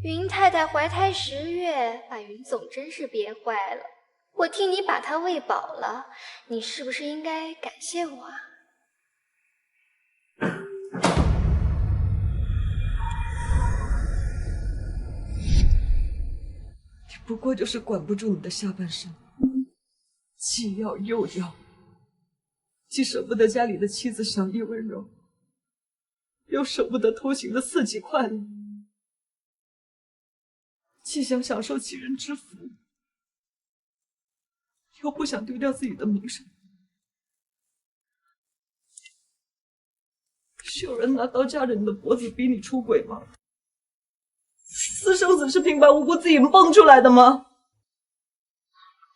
云太太怀胎10月，把云总真是憋坏了。我替你把她喂饱了，你是不是应该感谢我啊？你不过就是管不住你的下半身，既要又要，既舍不得家里的妻子赏衣温柔，又舍不得偷情的4级快乐，既想享受其人之福，又不想丢掉自己的名声。是有人拿刀架着你的脖子逼你出轨吗？私生子是平白无故自己蹦出来的吗？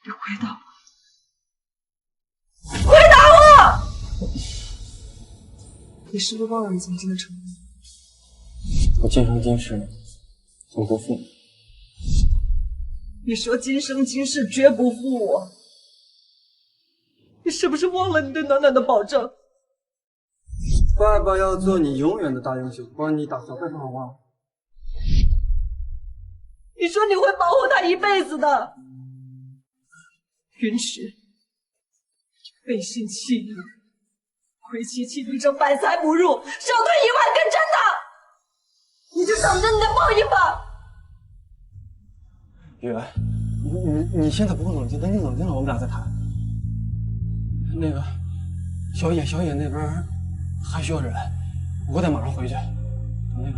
你回答我！回答我！你是不是忘了你曾经的承诺？我今生今世总不负你。你说今生今世绝不负我，你是不是忘了你对暖暖的保证？爸爸要做你永远的大英雄，帮你打小贝棒忘了。你说你会保护他一辈子的。云池背信弃义，亏妻弃弟者百财不入，少退1万根针的，你就等着你的报应吧。雨，你现在不用冷静，等你冷静了，我们俩再谈。那个，小野那边还需要人，我得马上回去。等那个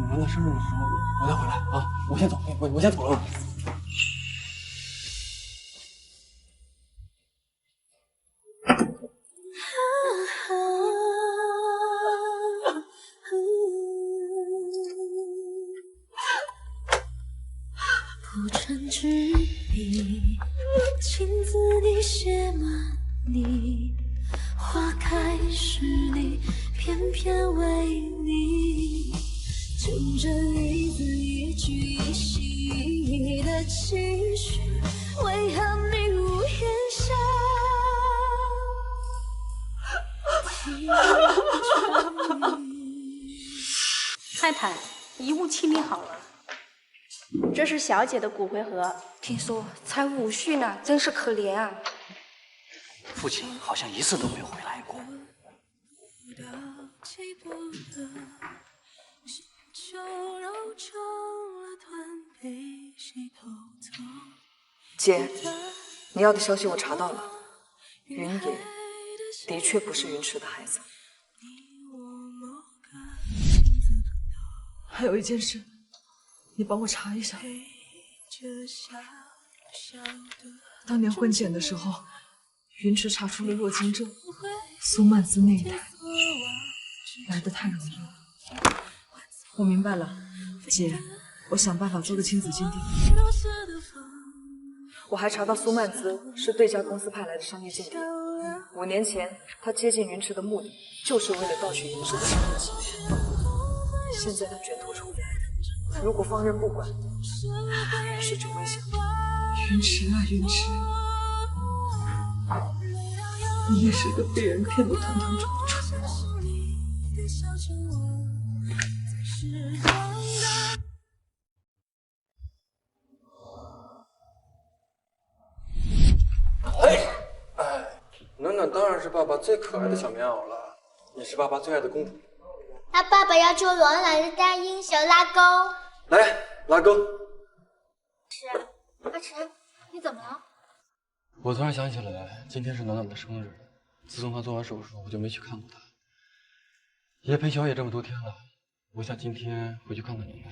暖暖生日的时候，我再回来啊！我先走，我先走了。不成之笔，亲自地写满你，花开时你，偏偏为你，就这一字一句一心一意的期许，为何你无言下？太太，遗物清理好了。这是小姐的骨灰盒，听说才5岁呢，真是可怜啊！父亲好像一次都没有回来过。姐，你要的消息我查到了，云野的确不是云池的孩子。还有一件事，你帮我查一下。当年婚检的时候，云池查出了弱精症，苏曼姿那一胎来得太容易了。我明白了，姐，我想办法做个亲子鉴定。我还查到苏曼姿是对家公司派来的商业间谍，5年前她接近云池的目的就是为了盗取云池的商业机密。现在她卷土重来，如果放任不管，云池就危险了。云池啊云池，你也是个被人骗得团团转的蠢货。暖暖当然是爸爸最可爱的小棉袄了，也是爸爸最爱的公主。那爸爸要做暖暖的大英雄拉钩。来，拉钩。阿池，你怎么了？我突然想起来，今天是暖暖的生日。自从她做完手术，我就没去看过她。也陪小野这么多天了，我想今天回去看看你。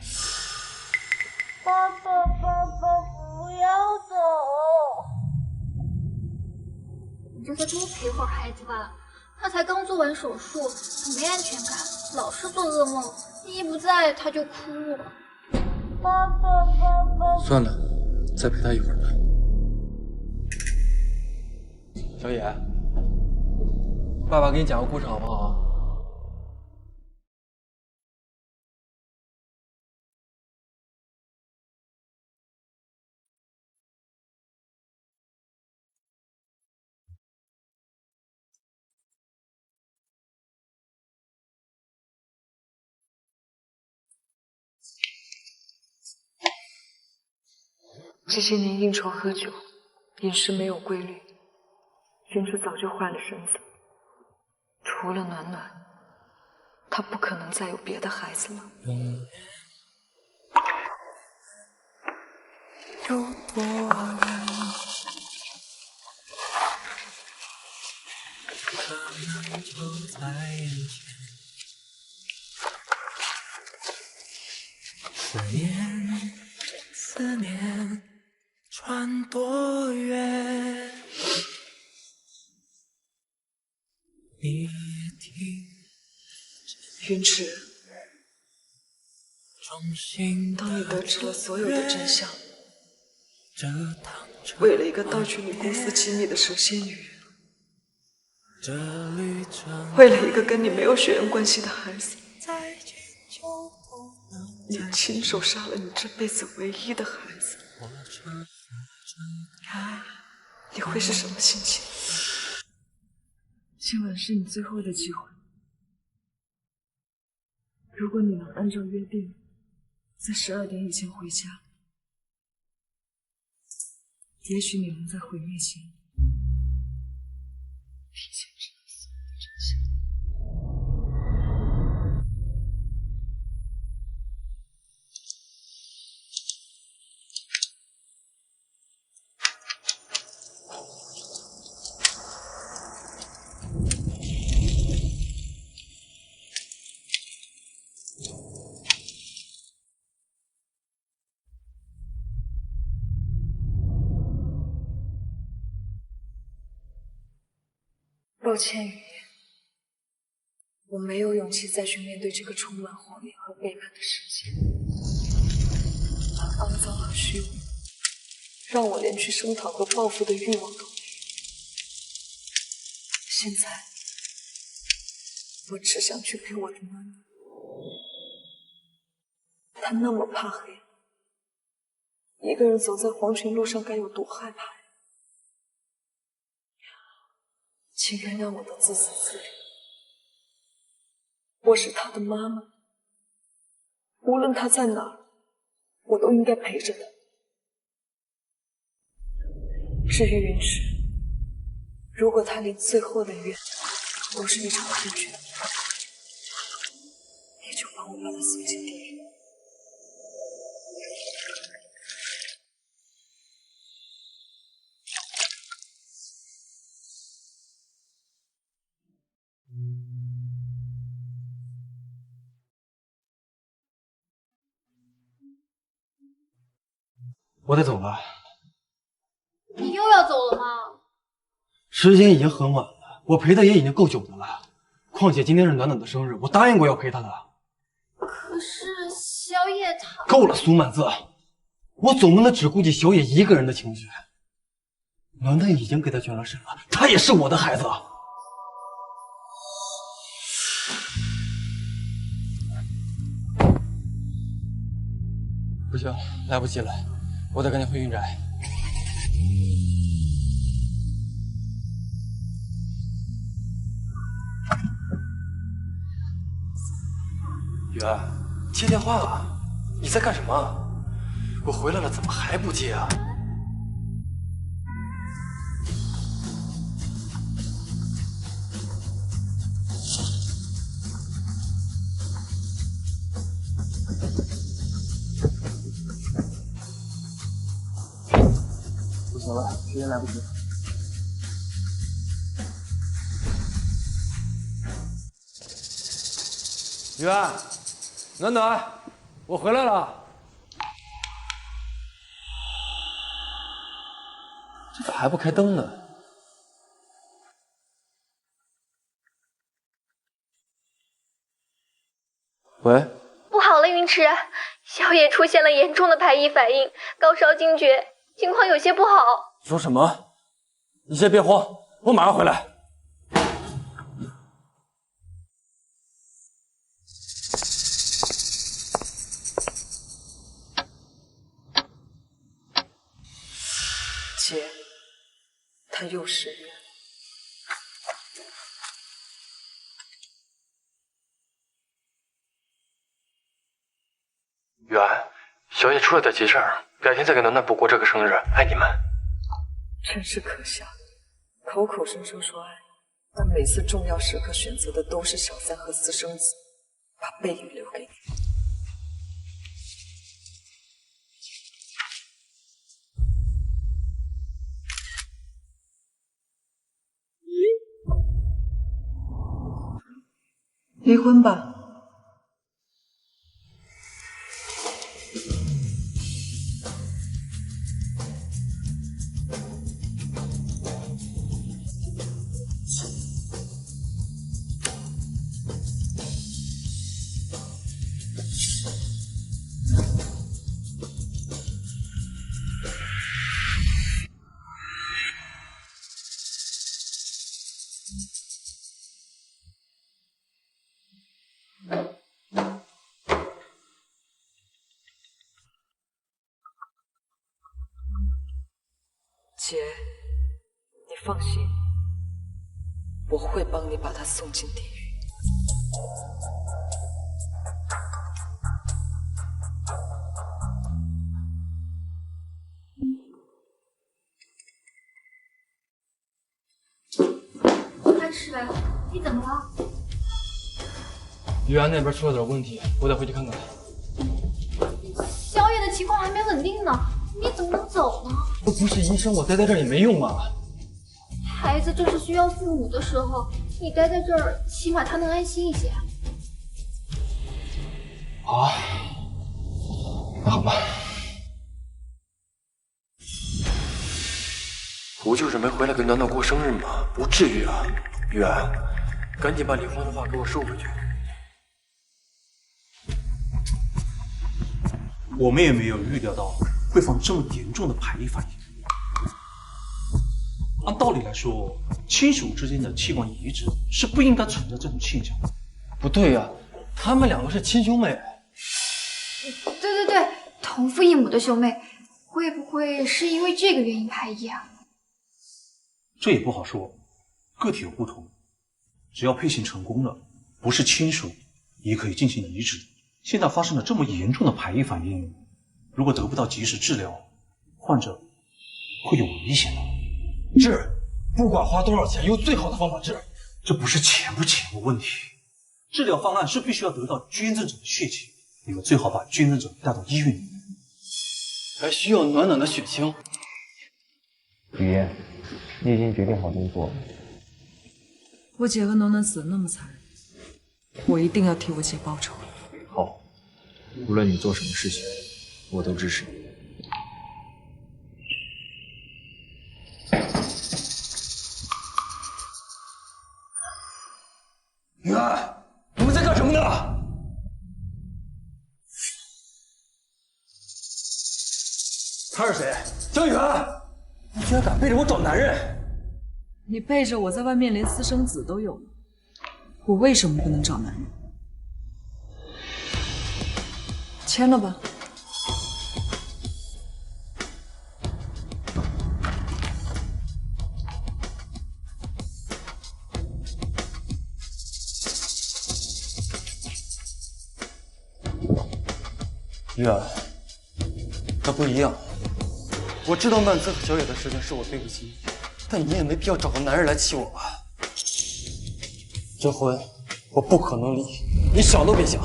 爸爸，不要走！你就再多陪会儿孩子吧，他才刚做完手术，很没安全感，老是做噩梦。你一不在，他就哭了。爸爸。算了，再陪他一会儿吧。小野，爸爸给你讲个故事好不好？这些年应酬喝酒，饮食没有规律，云池早就坏了身子。除了暖暖，她不可能再有别的孩子了。有多远？可能就在眼前。思念穿多远？你也听。云池，当你得知了所有的真相，为了一个盗取你公司机密的蛇蝎女人，为了一个跟你没有血缘关系的孩子，你亲手杀了你这辈子唯一的孩子，你会是什么心情？今晚是你最后的机会，如果你能按照约定在12点以前回家，也许你能在毁灭前提前知道所有的真相。抱歉，雨夜，我没有勇气再去面对这个充满谎言和背叛的世界。肮脏和虚伪，让我连去声讨和报复的欲望都没有。现在，我只想去陪我的妈妈。她那么怕黑，一个人走在黄泉路上该有多害怕呀！请原谅我的自私自利。我是他的妈妈，无论他在哪儿，我都应该陪着他。至于云池，如果他连最后的愿都是一场骗局，你就帮我把他送进地狱。我得走了。你又要走了吗？时间已经很晚了，我陪她也已经够久的了。况且今天是暖暖的生日，我答应过要陪她的。可是小野他……够了，苏满子，我总不能只顾及小野一个人的情绪。暖暖已经给他捐了肾了，他也是我的孩子。不行，来不及了，我得赶紧回云宅。远，接电话啊！你在干什么？我回来了，怎么还不接啊？不行了，时间来不及了。远，暖暖，我回来了。这咋还不开灯呢？喂，不好了，云池，小野出现了严重的排异反应，高烧惊厥，情况有些不好。说什么？你先别慌，我马上回来。姐，他又失约了。远，小野出了点急事儿，改天再给暖暖补过这个生日，爱你们。真是可笑，口口声声说爱，但每次重要时刻选择的都是小三和私生子，把背影留给你。离婚吧。姐，你放心，我会帮你把他送进地狱。安石，你怎么了？于安那边出了点问题，我得回去看看。小野的情况还没稳定呢，你怎么能走呢？我不是医生，我待在这儿也没用啊。孩子正是需要父母的时候，你待在这儿，起码他能安心一些。啊，那好吧。不就是没回来给暖暖过生日吗？不至于啊，于安，赶紧把离婚的话给我收回去。我们也没有预料到会放这么严重的排异反应。按道理来说，亲属之间的器官移植是不应该存在这种现象的。不对呀，他们两个是亲兄妹。对，同父异母的兄妹，会不会是因为这个原因排异啊？这也不好说，个体有不同，只要配型成功了，不是亲属也可以进行移植。现在发生了这么严重的排异反应，如果得不到及时治疗，患者会有危险的。治，不管花多少钱，用最好的方法治。这不是钱不钱的问题，治疗方案是必须要得到捐赠者的血清，你们最好把捐赠者带到医院里面。还需要暖暖的血清。雨嫣，你已经决定好这么做了。我姐和暖暖死得那么残忍，我一定要替我姐报仇。好，无论你做什么事情，我都支持你。雨安，你们在干什么呢？他是谁？江雨安，你居然敢背着我找男人！你背着我在外面连私生子都有了，我为什么不能找男人？签了吧。雨安，那不一样。我知道曼姿和小野的事情是我对不起你，但你也没必要找个男人来气我吧？这婚我不可能离，你想都别想。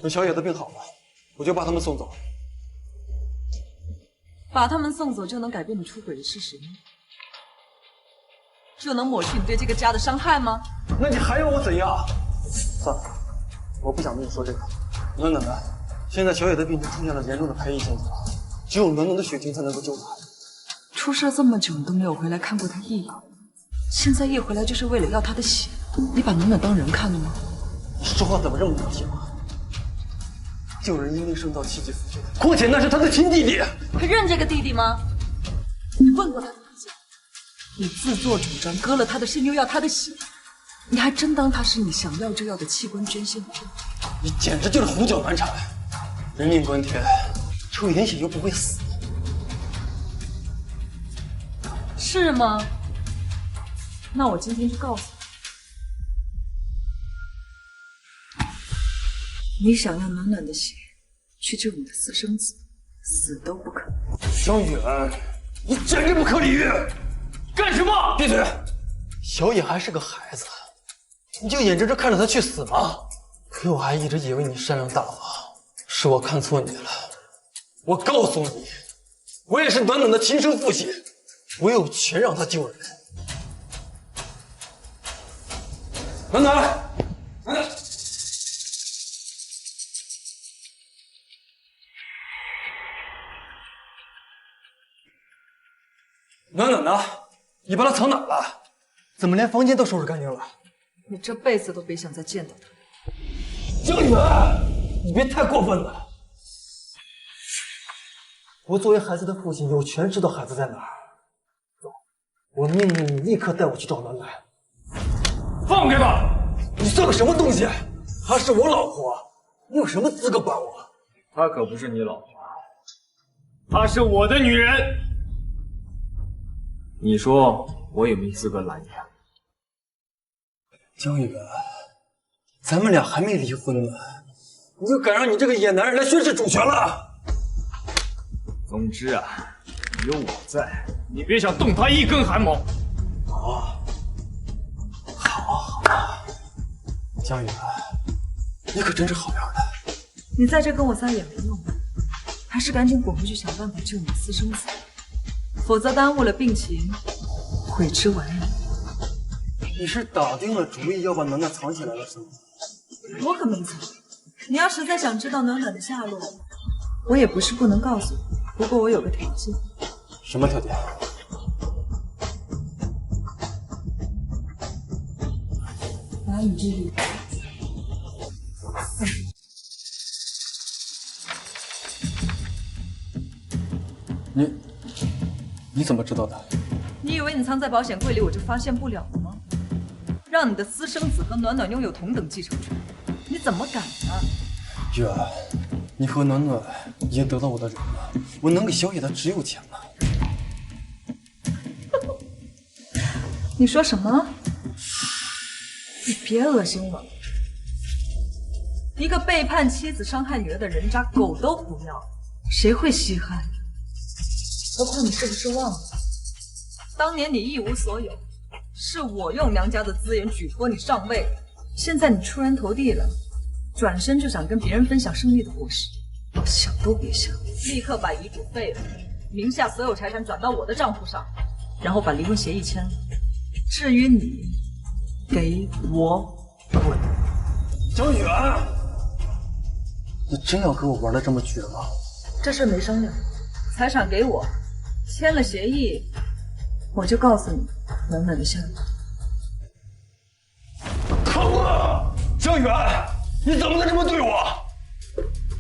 等小野的病好了，我就把他们送走。把他们送走就能改变你出轨的事实吗？就能抹去你对这个家的伤害吗？那你还要我怎样？算了，我不想跟你说这个。暖暖的，现在小野的病情出现了严重的排异现象，只有暖暖的血清才能够救他。出事这么久你都没有回来看过他一眼，现在一回来就是为了要他的血，你把暖暖当人看了吗？你说话怎么这么难听啊？救人因为生到气急服血，况且那是他的亲弟弟。他认这个弟弟吗？你问过他的意见？你自作主张割了他的肾，又要他的血，你还真当他是你想要就要的器官捐献者？你简直就是胡搅蛮缠！人命关天，抽一点血又不会死，是吗？那我今天就告诉你，你想要暖暖的血，去救你的私生子，死都不肯。小远，你简直不可理喻！干什么？闭嘴！小野还是个孩子，你就眼睁睁看着他去死吗？可我还一直以为你善良大方，是我看错你了。我告诉你，我也是暖暖的亲生父亲，我有权让他救人。暖暖，暖暖。暖暖呢？你把她藏哪儿了？怎么连房间都收拾干净了？你这辈子都别想再见到他。江远，你别太过分了。我作为孩子的父亲，有权知道孩子在哪儿。走，我命令你立刻带我去找暖暖。放开她！你算个什么东西？她是我老婆，你有什么资格管我？她可不是你老婆，她是我的女人。你说我有没有资格拦你？江远，咱们俩还没离婚呢，你就敢让你这个野男人来宣示主权了？总之啊，有我在，你别想动他一根汗毛。好，江远，你可真是好样的。你在这跟我撒野没用，还是赶紧滚回去想办法救你的私生子，否则耽误了病情，悔之晚矣。你是打定了主意要把暖暖藏起来了是吗？我可没藏。你要实在想知道暖暖的下落，我也不是不能告诉你，不过我有个条件。什么条件？把你这里。你怎么知道的？你以为你藏在保险柜里我就发现不了了吗？让你的私生子和暖暖拥有同等继承权，你怎么敢呢？月，你和暖暖已经得到我的人了，我能给小野的只有钱了。你说什么？你别恶心我了！一个背叛妻子、伤害女儿的人渣，狗都不要，谁会稀罕？何况你是不是忘了，当年你一无所有，是我用娘家的资源举托你上位，现在你出人头地了，转身就想跟别人分享胜利的果实，想都别想！立刻把遗嘱废了，名下所有财产转到我的账户上，然后把离婚协议签了。至于你，给我滚！江远，你真要跟我玩的这么绝吗？这事没商量，财产给我，签了协议，我就告诉你暖暖的下落。可恶！江远，你怎么能这么对我？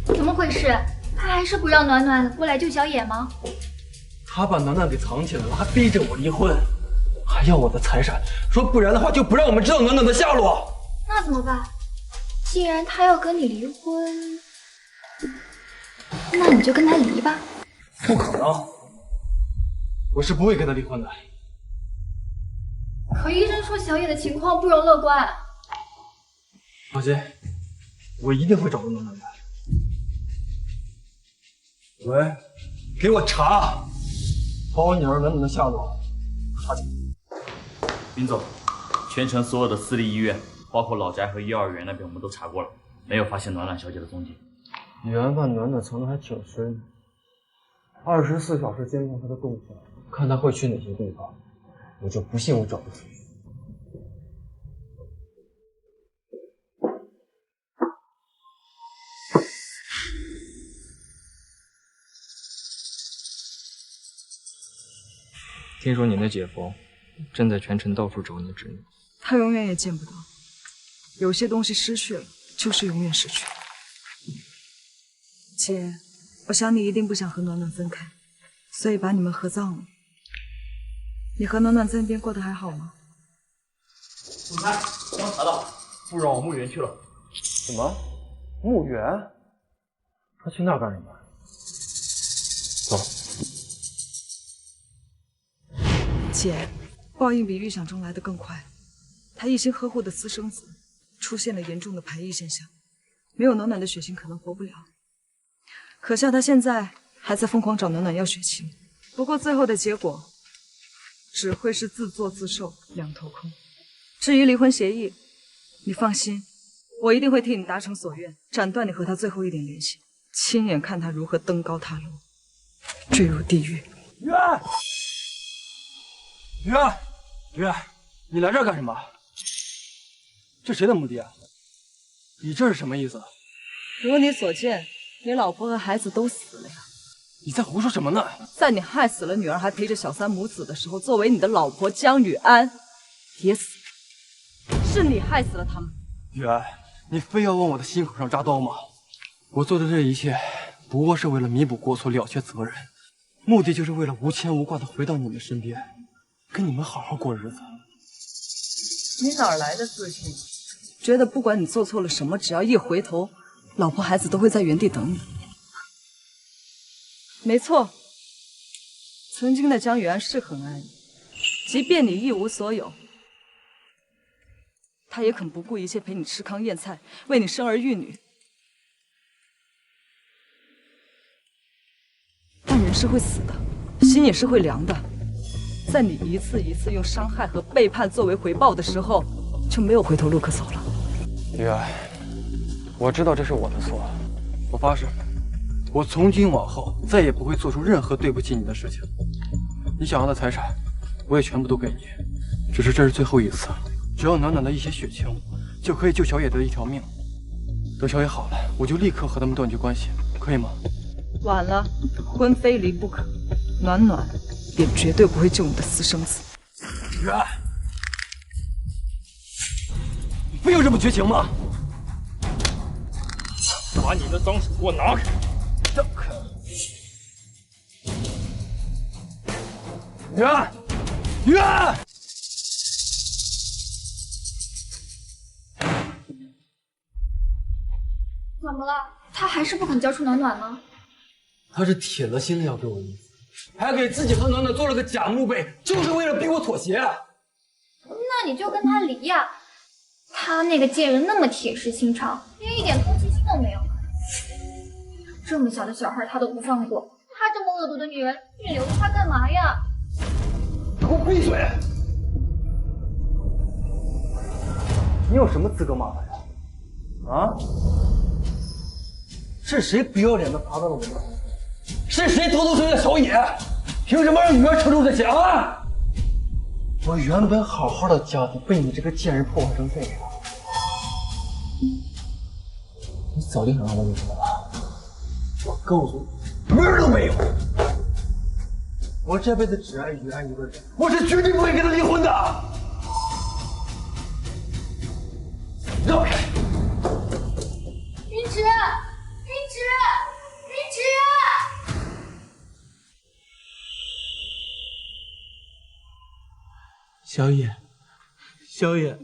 怎么回事？他还是不让暖暖过来救小野吗？他把暖暖给藏起来了，还逼着我离婚，还要我的财产，说不然的话就不让我们知道暖暖的下落。那怎么办？既然他要跟你离婚，那你就跟他离吧。不可能，我是不会跟他离婚的。可医生说小野的情况不容乐观。放心，我一定会找到暖暖的。喂，给我查，把我女儿暖暖的下落查清。林总，全城所有的私立医院，包括老宅和幼儿园那边，我们都查过了，没有发现暖暖小姐的踪迹。原把暖暖藏得还挺深，24小时监控她的动向，看她会去哪些地方，我就不信我找不出。听说你的姐夫正在全城到处找你侄女，他永远也见不到。有些东西失去了，就是永远失去了。姐，我想你一定不想和暖暖分开，所以把你们合葬了。你和暖暖在那边过得还好吗？总裁，刚查到，不往墓园去了。什么？墓园？他去那儿干什么？走。姐，报应比预想中来的更快。他一心呵护的私生子出现了严重的排异现象，没有暖暖的血型可能活不了。可笑他现在还在疯狂找暖暖要血清，不过最后的结果只会是自作自受，两头空。至于离婚协议，你放心，我一定会替你达成所愿，斩断你和他最后一点联系，亲眼看他如何登高踏落，坠入地狱。雨，你来这儿干什么？这谁的墓地啊？你这是什么意思？如你所见，你老婆和孩子都死了呀。你在胡说什么呢？在你害死了女儿还陪着小三母子的时候，作为你的老婆江雨安也死了，是你害死了他们。雨安，你非要往我的心口上扎刀吗？我做的这一切不过是为了弥补过错，了却责任，目的就是为了无牵无挂的回到你们身边，跟你们好好过日子。你哪来的自信？觉得不管你做错了什么，只要一回头，老婆孩子都会在原地等你？没错，曾经的江雨安是很爱你，即便你一无所有，他也肯不顾一切陪你吃糠咽菜，为你生儿育女。但人是会死的，心也是会凉的。在你一次一次用伤害和背叛作为回报的时候，就没有回头路可走了。雨安，我知道这是我的错，我发誓，我从今往后再也不会做出任何对不起你的事情。你想要的财产，我也全部都给你，只是这是最后一次，只要暖暖的一些血清，就可以救小野的一条命。等小野好了，我就立刻和他们断绝关系，可以吗？晚了，婚非离不可，暖暖也绝对不会救你的私生子。雨安，你非有这么绝情吗？把你的脏手给我拿开！让开！雨安，雨安！怎么了？他还是不肯交出暖暖吗？他是铁了心的要给我一死，还给自己和暖暖做了个假墓碑，就是为了逼我妥协。那你就跟他离呀！他那个贱人那么铁石心肠，连一点同情心都没有。这么小的小孩他都不放过，他这么恶毒的女人，你留着他干嘛呀？给我闭嘴！你有什么资格骂他呀？啊？是谁不要脸的爬到了我们？是谁偷偷生下小野？凭什么让女儿承受这些啊？我原本好好的家庭被你这个贱人破坏成这样，你早就想让我离婚了。我告诉你，门儿都没有！我这辈子只爱雨安一个人，我是绝对不会跟他离婚的。让开！云池，云池，云池！小野，小野，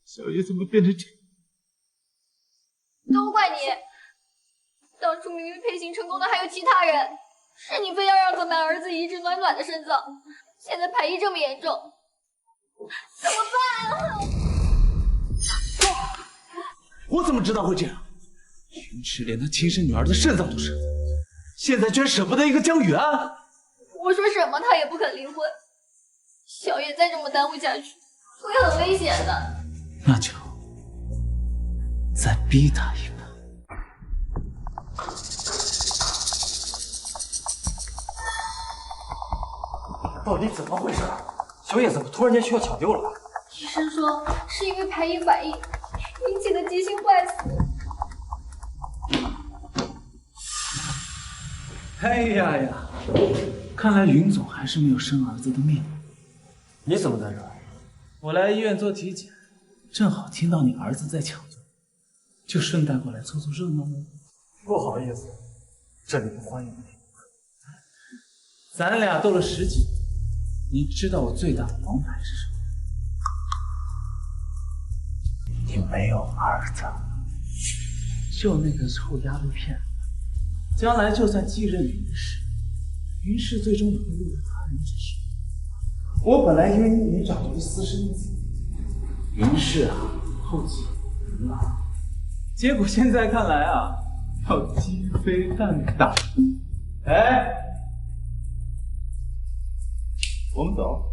小野怎么变成这？都怪你！当初明明配型成功的还有其他人，是你非要让可满儿子移植暖暖的身子，现在排异这么严重，怎么办啊？我怎么知道会这样？云池连他亲生女儿的肾脏都舍不得，现在居然舍不得一个江雨安。我说什么他也不肯离婚，小野再这么耽误下去会很危险的。那就再逼他一把。到底怎么回事？小野怎么突然间需要抢救了？医生说是因为排异反应引起的急性坏死。哎呀呀，看来云总还是没有生儿子的命。你怎么在这儿？我来医院做体检，正好听到你儿子在抢救，就顺带过来凑凑热闹了。不好意思，这里不欢迎你。咱俩斗了10几，你知道我最大的王牌是什么？你没有儿子，就那个臭丫头片子，将来就算继任云氏，云氏最终也会落入他人之手。我本来以为你已经找到了私生子，云氏后继有人了，结果现在看来啊，要继任。飞蛋打。哎，我们走。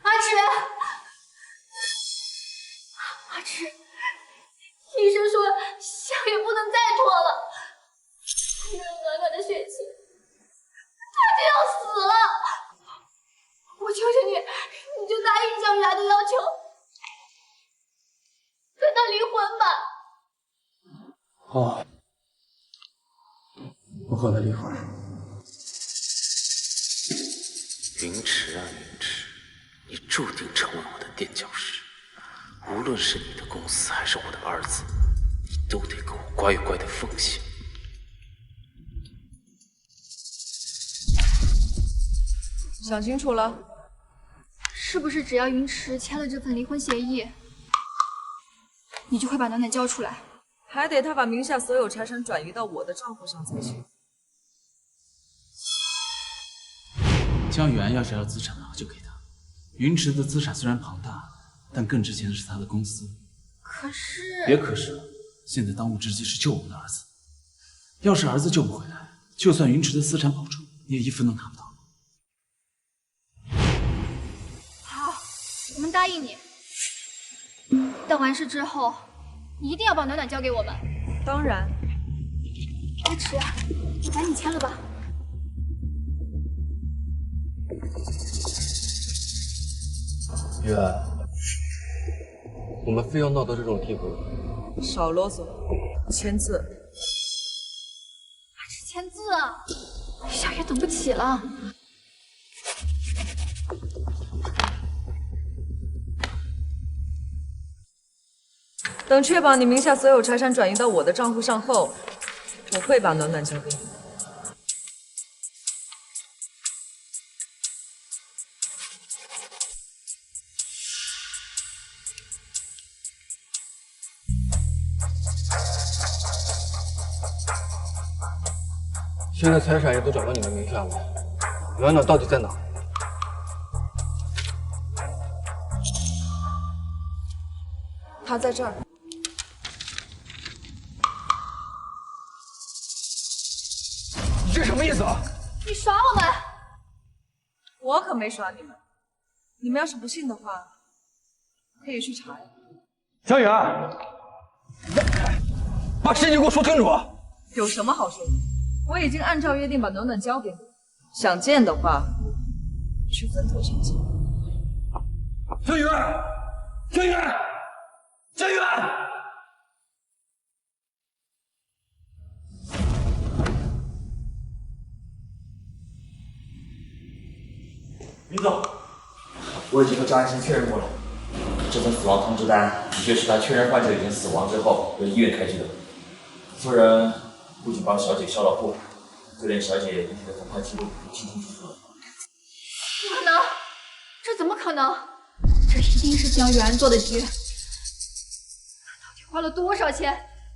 阿芷，医生说小野不能再拖了，没有暖暖的血清，他就要死了。我求求你，你就答应小雨来的要求，跟他离婚吧。好，我和他离婚。云池啊云池，你注定成为我的垫脚石。无论是你的公司还是我的儿子，你都得给我乖乖的奉献。想清楚了？是不是只要云池签了这份离婚协议，你就会把暖暖交出来？还得他把名下所有财产转移到我的账户上才行。江源要是要资产的话，就给他。云池的资产虽然庞大，但更值钱的是他的公司。可是……别可是了，现在当务之急是救我们的儿子。要是儿子救不回来，就算云池的资产保住，你也一分都拿不到。好，我们答应你。等完事之后，你一定要把暖暖交给我们。当然。阿芷，你赶紧签了吧。月，我们非要闹到这种地步？少啰嗦，签字。阿芷签字啊！小野等不起了。等确保你名下所有财产转移到我的账户上后，我会把暖暖交给你。现在财产也都转到你的名下了，暖暖到底在哪？他在这儿。你这什么意思啊？你耍我们！我可没耍你们。你们要是不信的话，可以去查呀。小雨，把事情给我说清楚。有什么好说的？我已经按照约定把暖暖交给你，想见的话，去坟头上见。小雨，小雨，小雨！林总，我已经和张医生确认过了，这份死亡通知单的确是他确认患者已经死亡之后由医院开具的。夫人不仅帮小姐销了户，就连小姐遗体的投胎记录都清清楚楚了。不可能，这怎么可能？这一定是江源做的局。他到底花了多少钱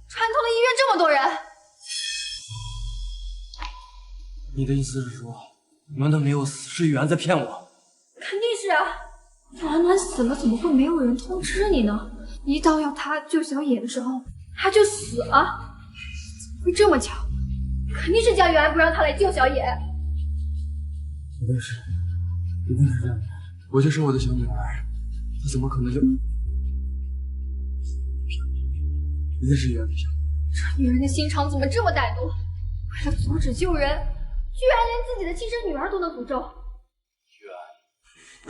串通了医院这么多人？你的意思是说，暖暖没有死，是雨安在骗我？肯定是啊！暖暖死了，怎么会没有人通知你呢？一到要他救小野的时候，他就死了。怎么会这么巧？肯定是江源不让他来救小野。一定是这样的。我就是我的小女儿，她怎么可能就……一定是雨安骗我。这女人的心肠怎么这么歹毒？为了阻止救人，居然连自己的亲生女儿都能诅咒。雨安，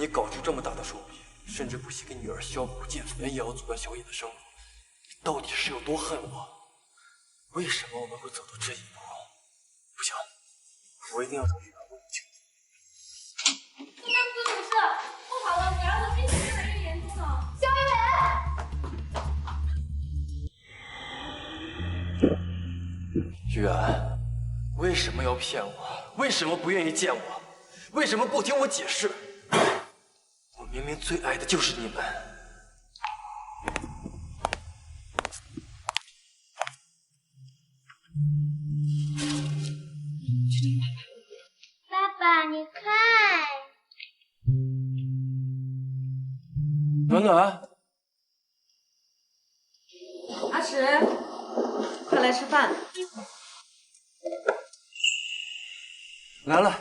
你搞出这么大的手笔，甚至不惜给女儿削骨建坟，也要阻断小野的生路，你到底是有多恨我？为什么我们会走到这一步？不行，我一定要找雨安问清楚。今天不是不好了，女儿的病情越来越严重了。小野，雨安，为什么要骗我？为什么不愿意见我？为什么不听我解释？我明明最爱的就是你们。爸爸，你看，暖暖，阿史，快来吃饭。来了。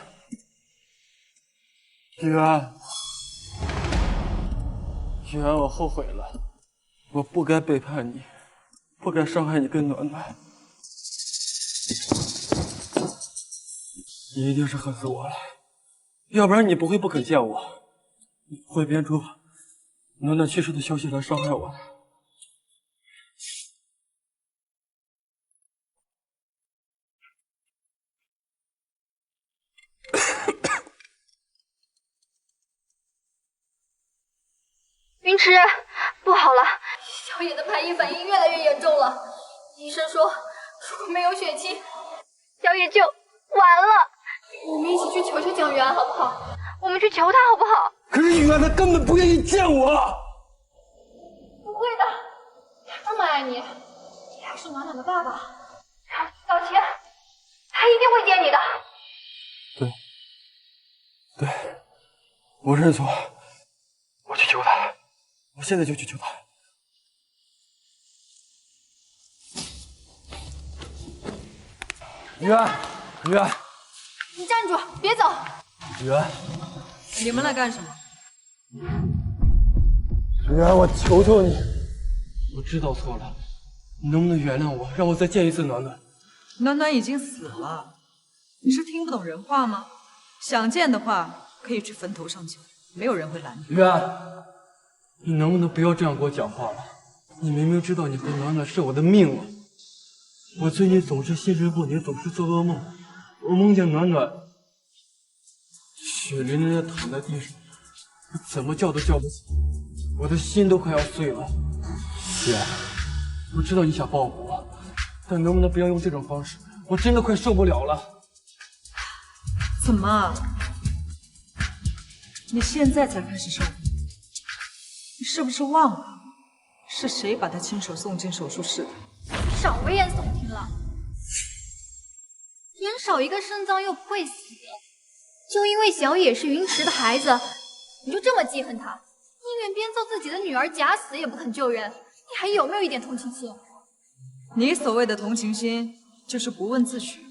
渊，渊，我后悔了，我不该背叛你，不该伤害你跟暖暖。你一定是恨死我了，要不然你不会不肯见我，你不会编出暖暖去世的消息来伤害我的。云池，不好了，小野的排异反应越来越严重了。医生说，如果没有血清，小野就完了。我们一起去求求蒋元好不好？我们去求他好不好？可是雨安他根本不愿意见我。不会的，他那么爱你，你还是暖暖的爸爸，让你道歉，他一定会见你的。对，我认错，我去求他，我现在就去求他。雨安，雨安，你站住，别走！雨安，你们来干什么？雨安，我求求你，我知道错了，你能不能原谅我，让我再见一次暖暖？暖暖已经死了，你是听不懂人话吗？想见的话，可以去坟头上求，没有人会拦你。雨安，你能不能不要这样跟我讲话了？你明明知道你和暖暖是我的命啊！我最近总是心神不宁，总是做噩梦，我梦见暖暖血淋淋的躺在地上，我怎么叫都叫不醒，我的心都快要碎了。雨安，我知道你想报复我，但能不能不要用这种方式？我真的快受不了了。怎么？你现在才开始受苦？你是不是忘了是谁把他亲手送进手术室的？少危言耸听了，人少一个肾脏又不会死，就因为小野是云池的孩子，你就这么记恨他，宁愿编造自己的女儿假死也不肯救人，你还有没有一点同情心？你所谓的同情心，就是不问自取，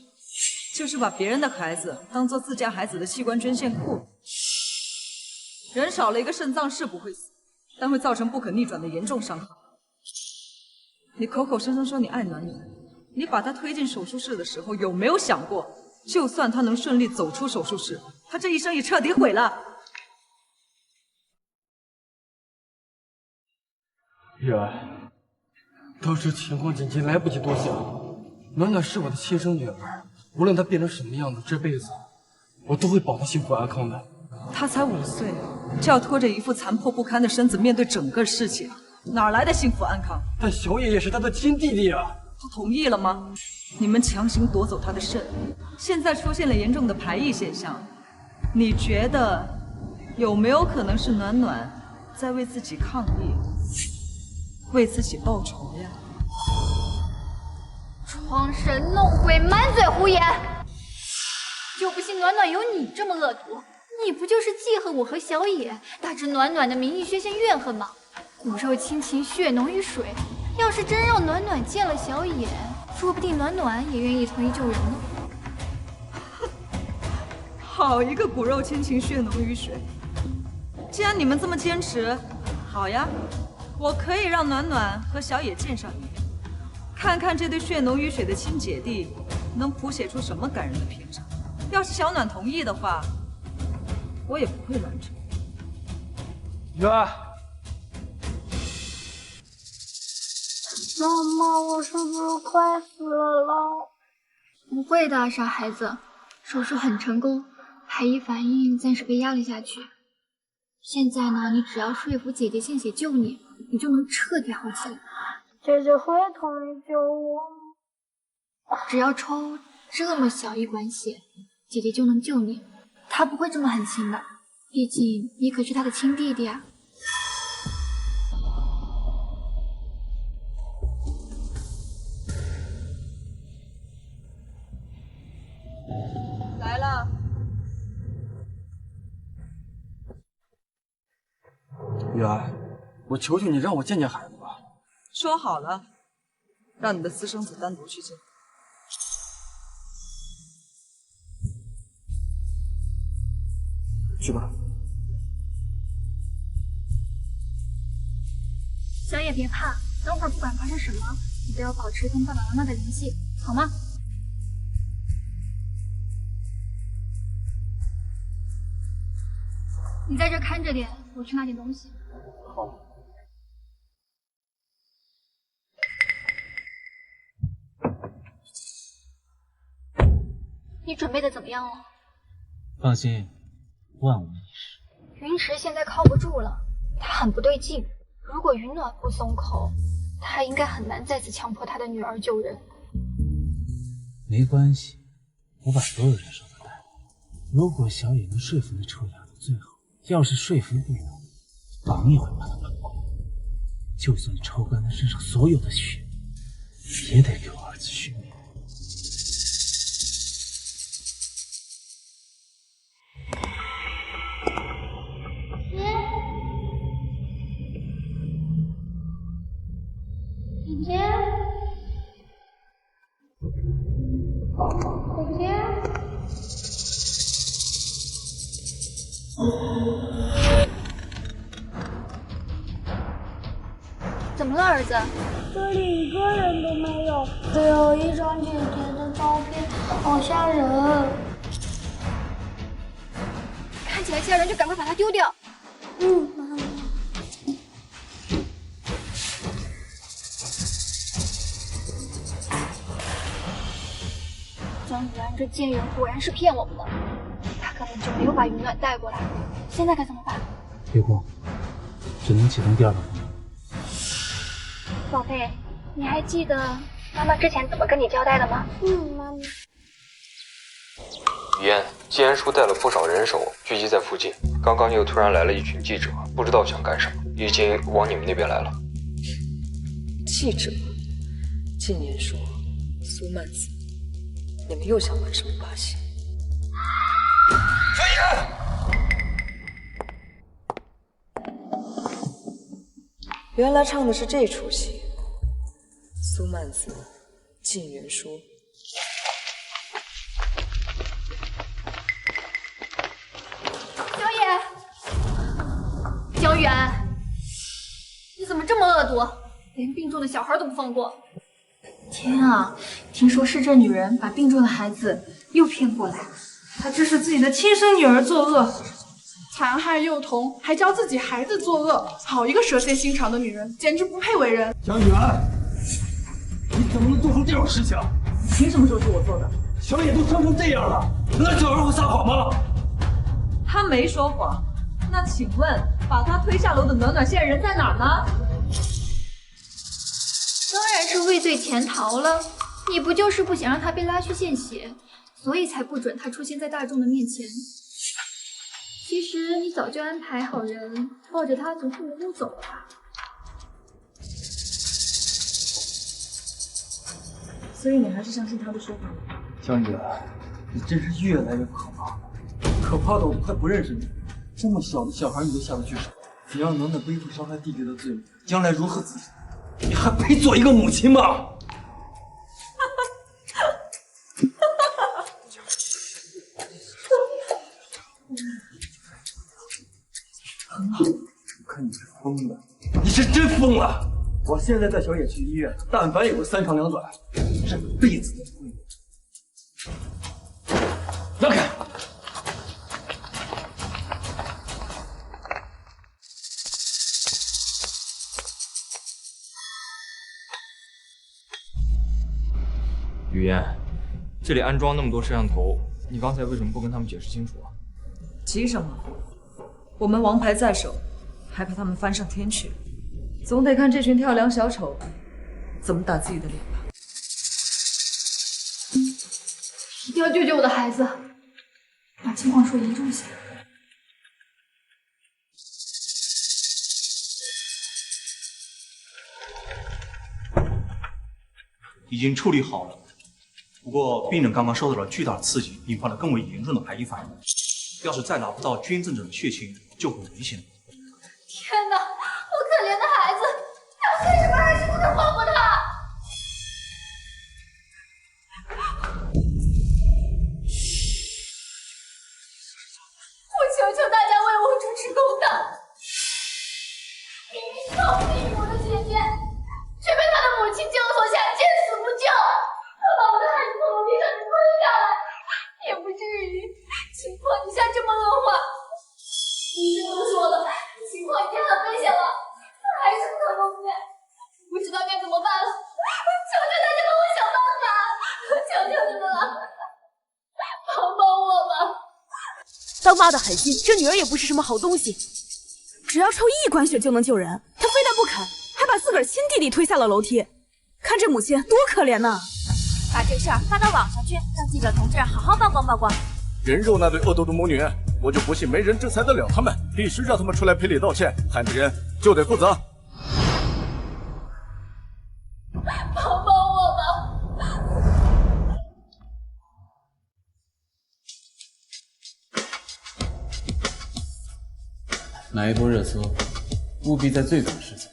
就是把别人的孩子当做自家孩子的器官捐献库。人少了一个肾脏是不会死，但会造成不可逆转的严重伤害。你口口声声说你爱暖暖，你把她推进手术室的时候，有没有想过，就算她能顺利走出手术室，她这一生也彻底毁了？月儿，当时情况紧急，来不及多想。暖暖是我的亲生女儿，无论她变成什么样子，这辈子我都会保她幸福安康的。她才5岁，就要拖着一副残破不堪的身子面对整个世界，哪来的幸福安康？但小野也是她的亲弟弟啊！他同意了吗？你们强行夺走他的肾，现在出现了严重的排异现象，你觉得有没有可能是暖暖在为自己抗议，为自己报仇呀？装神弄鬼，满嘴胡言！就不信暖暖有你这么恶毒！你不就是记恨我和小野，打着暖暖的名义宣泄怨恨吗？骨肉亲情，血浓于水。要是真让暖暖见了小野，说不定暖暖也愿意同意救人呢。好一个骨肉亲情，血浓于水！既然你们这么坚持，好呀，我可以让暖暖和小野见上一面，看看这对血浓于水的亲姐弟能谱写出什么感人的篇章。要是小暖同意的话，我也不会拦着。月儿，妈妈，我是不是快死了？不会的，傻孩子，手术很成功，排异反应暂时被压了下去。现在呢，你只要说服姐姐献血救你，你就能彻底好起来。姐姐会同意救我吗？只要抽这么小一管血，姐姐就能救你。她不会这么狠心的，毕竟你可是她的亲弟弟啊。来了。月儿，我求求你让我见见孩子吧。说好了，让你的私生子单独去见。去吧。小野别怕，等会儿不管发生什么，你都要保持跟爸爸妈妈的联系，好吗？你在这看着点，我去拿点东西。好。你准备的怎么样了？放心，万无一失。云池现在靠不住了，他很不对劲。如果云暖不松口，他应该很难再次强迫他的女儿救人。没关系，我把所有人手都带了。如果小野能说服那臭丫头，最后要是说服不了，绑也会把他绑过来。就算抽干他身上所有的血，也得给我儿子续命。姐姐，姐姐，怎么了，儿子？这里一个人都没有，只有一张姐姐的照片，好吓人。看起来吓人，就赶快把它丢掉。嗯，妈妈。张雨安这贱人果然是骗我们的，他根本就没有把云暖带过来。现在该怎么办？别慌，只能启动第二个功能。宝贝，你还记得妈妈之前怎么跟你交代的吗？妈妈。雨嫣，季安叔带了不少人手聚集在附近，刚刚又突然来了一群记者，不知道想干什么，已经往你们那边来了。记者、季年说、苏曼子，你们又想玩什么把戏？小野！原来唱的是这出戏。苏曼子、靳元说。小野，江远，你怎么这么恶毒，连病重的小孩都不放过？天啊，听说是这女人把病重的孩子诱骗过来，她指使自己的亲生女儿作恶，残害幼童，还教自己孩子作恶，好一个蛇蝎心肠的女人，简直不配为人。江远，你怎么能做出这种事情？凭什么说是我做的？小野都伤成这样了，那小孩会撒谎吗？他没说谎。那请问，把他推下楼的暖暖现在人在哪儿呢？当然是畏罪潜逃了。你不就是不想让他被拉去献血，所以才不准他出现在大众的面前？其实你早就安排好人，抱着他从父母屋走了吧？所以你还是相信他的说法？江远，你真是越来越可怕了，可怕的我都快不认识你。这么小的小孩你都下得去手，你让暖暖背负伤害弟弟的罪，将来如何自处？你还配做一个母亲吗？很好，我看你是疯了，你是真疯了！我现在带小野去医院，但凡有个3长2短，这辈子都不会有。让开！雨嫣，这里安装那么多摄像头，你刚才为什么不跟他们解释清楚啊？急什么？我们王牌在手，还怕他们翻上天去？总得看这群跳梁小丑怎么打自己的脸吧。一定要救救我的孩子，把情况说严重些。已经处理好了，不过病人刚刚受到了巨大的刺激，引发了更为严重的排异反应。要是再拿不到捐赠者的血清，就很危险。天哪，我可怜的当妈的狠心，这女儿也不是什么好东西。只要抽1管血就能救人，她非但不肯，还把自个儿亲弟弟推下了楼梯。看这母亲多可怜呐！把这事儿发到网上去，让记者同志好好曝光曝光。人肉那对恶毒的母女，我就不信没人制裁得了他们，必须让他们出来赔礼道歉，害的人就得负责。帮我吧！来一波热搜，务必在最短时间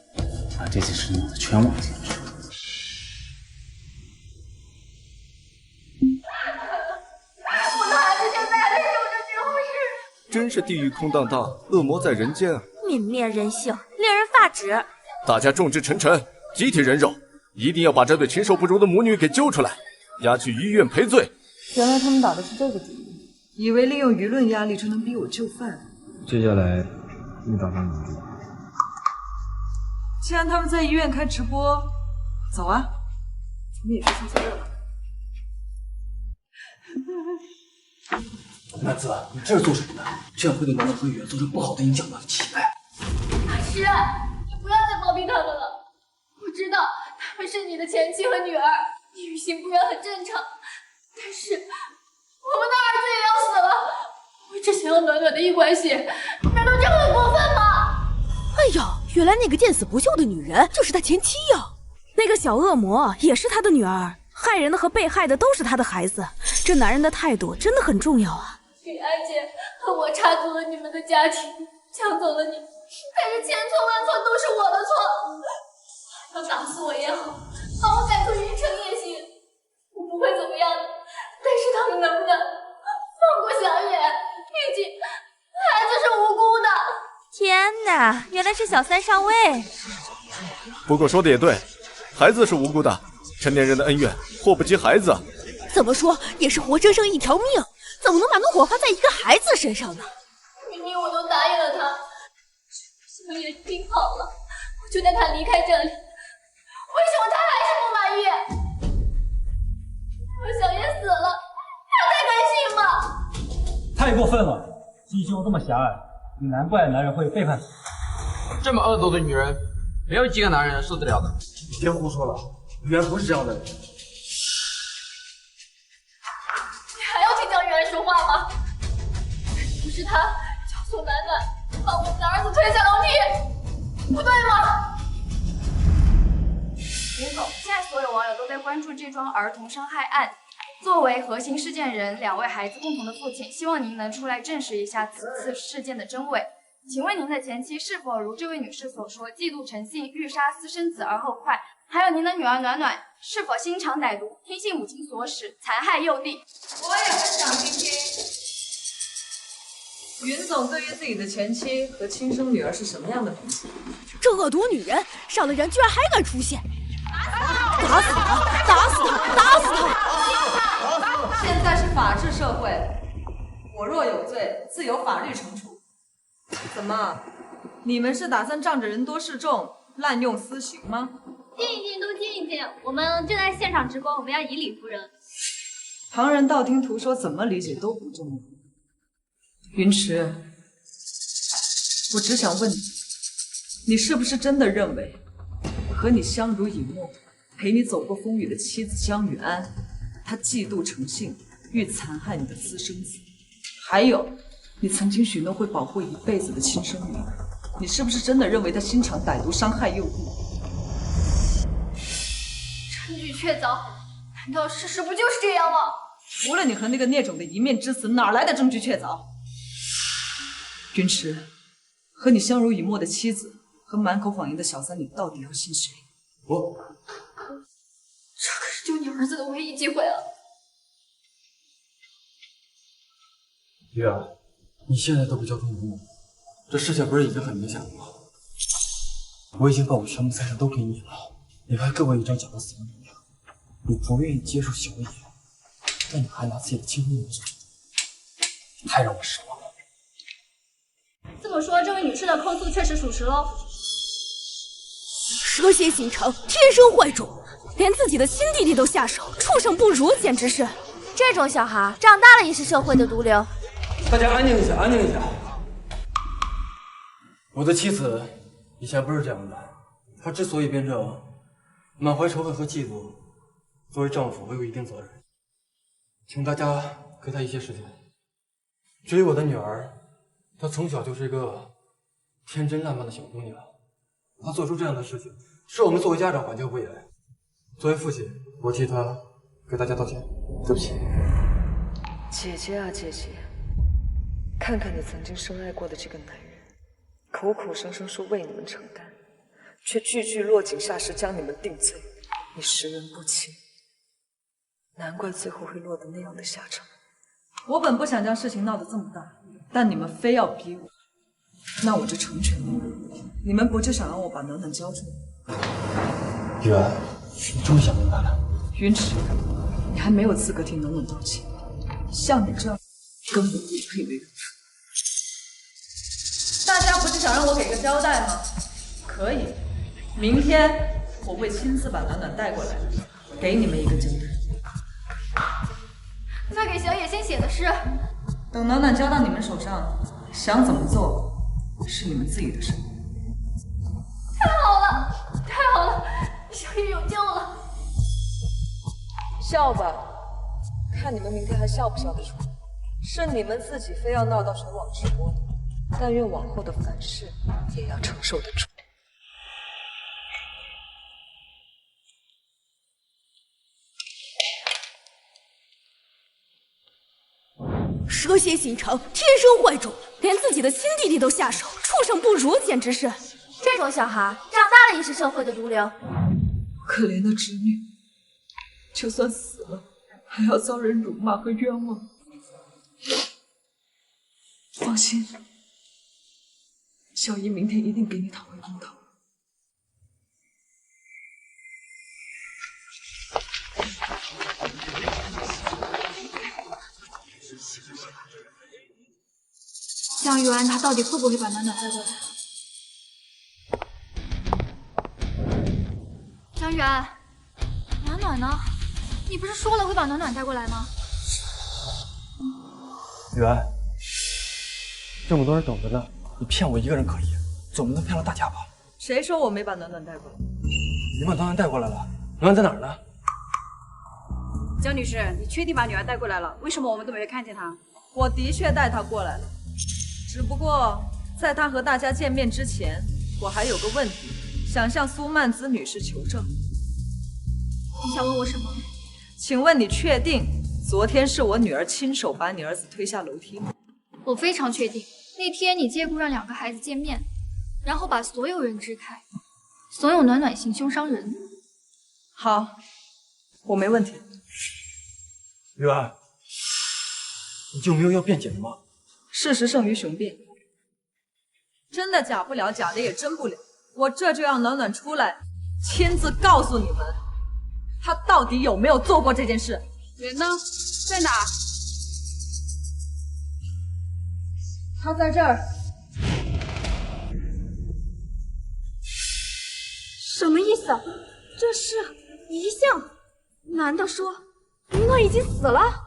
把这件事弄得全网皆知。我的孩子现在还受着这种事，真是地狱空荡荡，恶魔在人间啊！泯灭人性，令人发指。大家众志成城，集体人肉，一定要把这对禽兽不如的母女给揪出来，押去医院赔罪。原来他们打的是这个主意，以为利用舆论压力就能逼我就范。接下来你打算怎么做？既然他们在医院开直播，走啊，咱们也去凑凑热闹。南子，你这是做什么呢？这样会对暖暖和雨造成不好的影响的，奇怪。大师，你不要再包庇他们了。我知道他们是你的前妻和女儿，你于心不忍很正常。但是我们的儿子也要死了，我只想要暖暖的一管血，难道这很过分吗？哎呀，原来那个见死不救的女人就是他前妻呀！那个小恶魔也是他的女儿，害人的和被害的都是他的孩子。这男人的态度真的很重要啊！雨安姐和我插足了你们的家庭，抢走了你，但是千错万错都是我的错。要打死我也好，把我赶出云城也行，我不会怎么样的。但是他们能不能放过小野？毕竟孩子是无辜的。天哪，原来是小三上位。不过说的也对，孩子是无辜的，成年人的恩怨祸不及孩子。怎么说也是活生生一条命，怎么能把怒火发在一个孩子身上呢？明明我都答应了他，小野病好了，我就带他离开这里，为什么他还是不满意？我小野死了，他才甘心吗？太过分了，心胸这么狭隘，你难怪男人会背叛你。这么恶毒的女人，没有几个男人受得了的。你别胡说了，雨安不是这样的人。你还要听江源说话吗？不是他教唆暖暖把我们的儿子推下楼梯，不对吗？林总，现在所有网友都在关注这桩儿童伤害案。作为核心事件人，2位孩子共同的父亲，希望您能出来证实一下此次事件的真伪。请问您的前妻是否如这位女士所说，嫉妒成性，欲杀私生子而后快？还有您的女儿暖暖是否心肠歹毒，听信母亲所使，残害幼弟？我也很想听听。云总对于自己的前妻和亲生女儿是什么样的评价？这恶毒女人，杀了人居然还敢出现！打死她！打死她！打死她！现在是法治社会，我若有罪，自有法律惩处。怎么，你们是打算仗着人多势众，滥用私刑吗？静一静，都静一静，我们正在现场直播，我们要以理服人。旁人道听途说，怎么理解都不重要。云池，我只想问你，你是不是真的认为和你相濡以沫、陪你走过风雨的妻子江雨安，她嫉妒成性，欲残害你的私生子？还有，你曾经许诺会保护一辈子的亲生女儿，你是不是真的认为她心肠歹毒，伤害幼弟？证据确凿，难道事实不就是这样吗？除了你和那个孽种的一面之词，哪来的证据确凿？云池，和你相濡以沫的妻子和满口谎言的小三，你到底要信谁？我，这可是救你儿子的唯一机会啊！雨儿，你现在都不交出遗物，这事情不是已经很明显了吗？我已经把我全部财产都给你了，你还给我一张假的死亡证明，你不愿意接受小野，但你还拿自己的亲生女儿做证，太让我失望了。这么说，这位女士的控诉确实属实喽？蛇蝎心肠，天生坏种，连自己的亲弟弟都下手，畜生不如，简直是！这种小孩长大了也是社会的毒瘤。大家安静一下，安静一下。我的妻子以前不是这样的，她之所以变成满怀仇恨和嫉妒，作为丈夫我有一定责任，请大家给她一些时间。至于我的女儿，她从小就是一个天真烂漫的小姑娘，她做出这样的事情，是我们作为家长管教不严。作为父亲，我替她给大家道歉，对不起。姐姐啊姐姐，看看你曾经深爱过的这个男人，口口声声说为你们承担，却句句落井下石将你们定罪，你识人不清，难怪最后会落得那样的下场。我本不想将事情闹得这么大，但你们非要逼我，那我就成全你们。你们不就想让我把暖暖交出来？雨安，你终于想明白了。云池，你还没有资格替暖暖道歉。像你这样，根本不配为人父。大家不是想让我给个交代吗？可以，明天我会亲自把暖暖带过来，给你们一个交代。那给小野先写的诗，等暖暖交到你们手上，想怎么做是你们自己的事。太好了，太好了，小野有救了！笑吧，看你们明天还笑不笑得出来。是你们自己非要闹到全网直播的，但愿往后的凡事也要承受得住。蛇蝎心肠，天生坏种，连自己的亲弟弟都下手，畜生不如，简直是。这种小孩长大了也是社会的毒瘤。可怜的侄女，就算死了，还要遭人辱骂和冤枉。放心，小姨明天一定给你讨回公道。江玉安他到底会不会把暖暖带过来？江玉安，暖暖呢？你不是说了会把暖暖带过来吗？雨安，这么多人等着呢，你骗我一个人可以，总不能骗了大家吧？谁说我没把暖暖带过来？你把暖暖带过来了，暖暖在哪儿呢？江女士，你确定把女儿带过来了？为什么我们都没有看见她？我的确带她过来了，只不过在她和大家见面之前，我还有个问题想向苏曼姿女士求证。你想问我什么？请问你确定昨天是我女儿亲手把你儿子推下楼梯吗？我非常确定，那天你借故让两个孩子见面，然后把所有人支开，怂恿暖暖行凶伤人。好，我没问题。雨安，你就没有要辩解的吗？事实胜于雄辩，真的假不了，假的也真不了。我这就让暖暖出来，亲自告诉你们，她到底有没有做过这件事。人呢？在哪？她在这儿。什么意思？这是遗像？难道说云暖已经死了？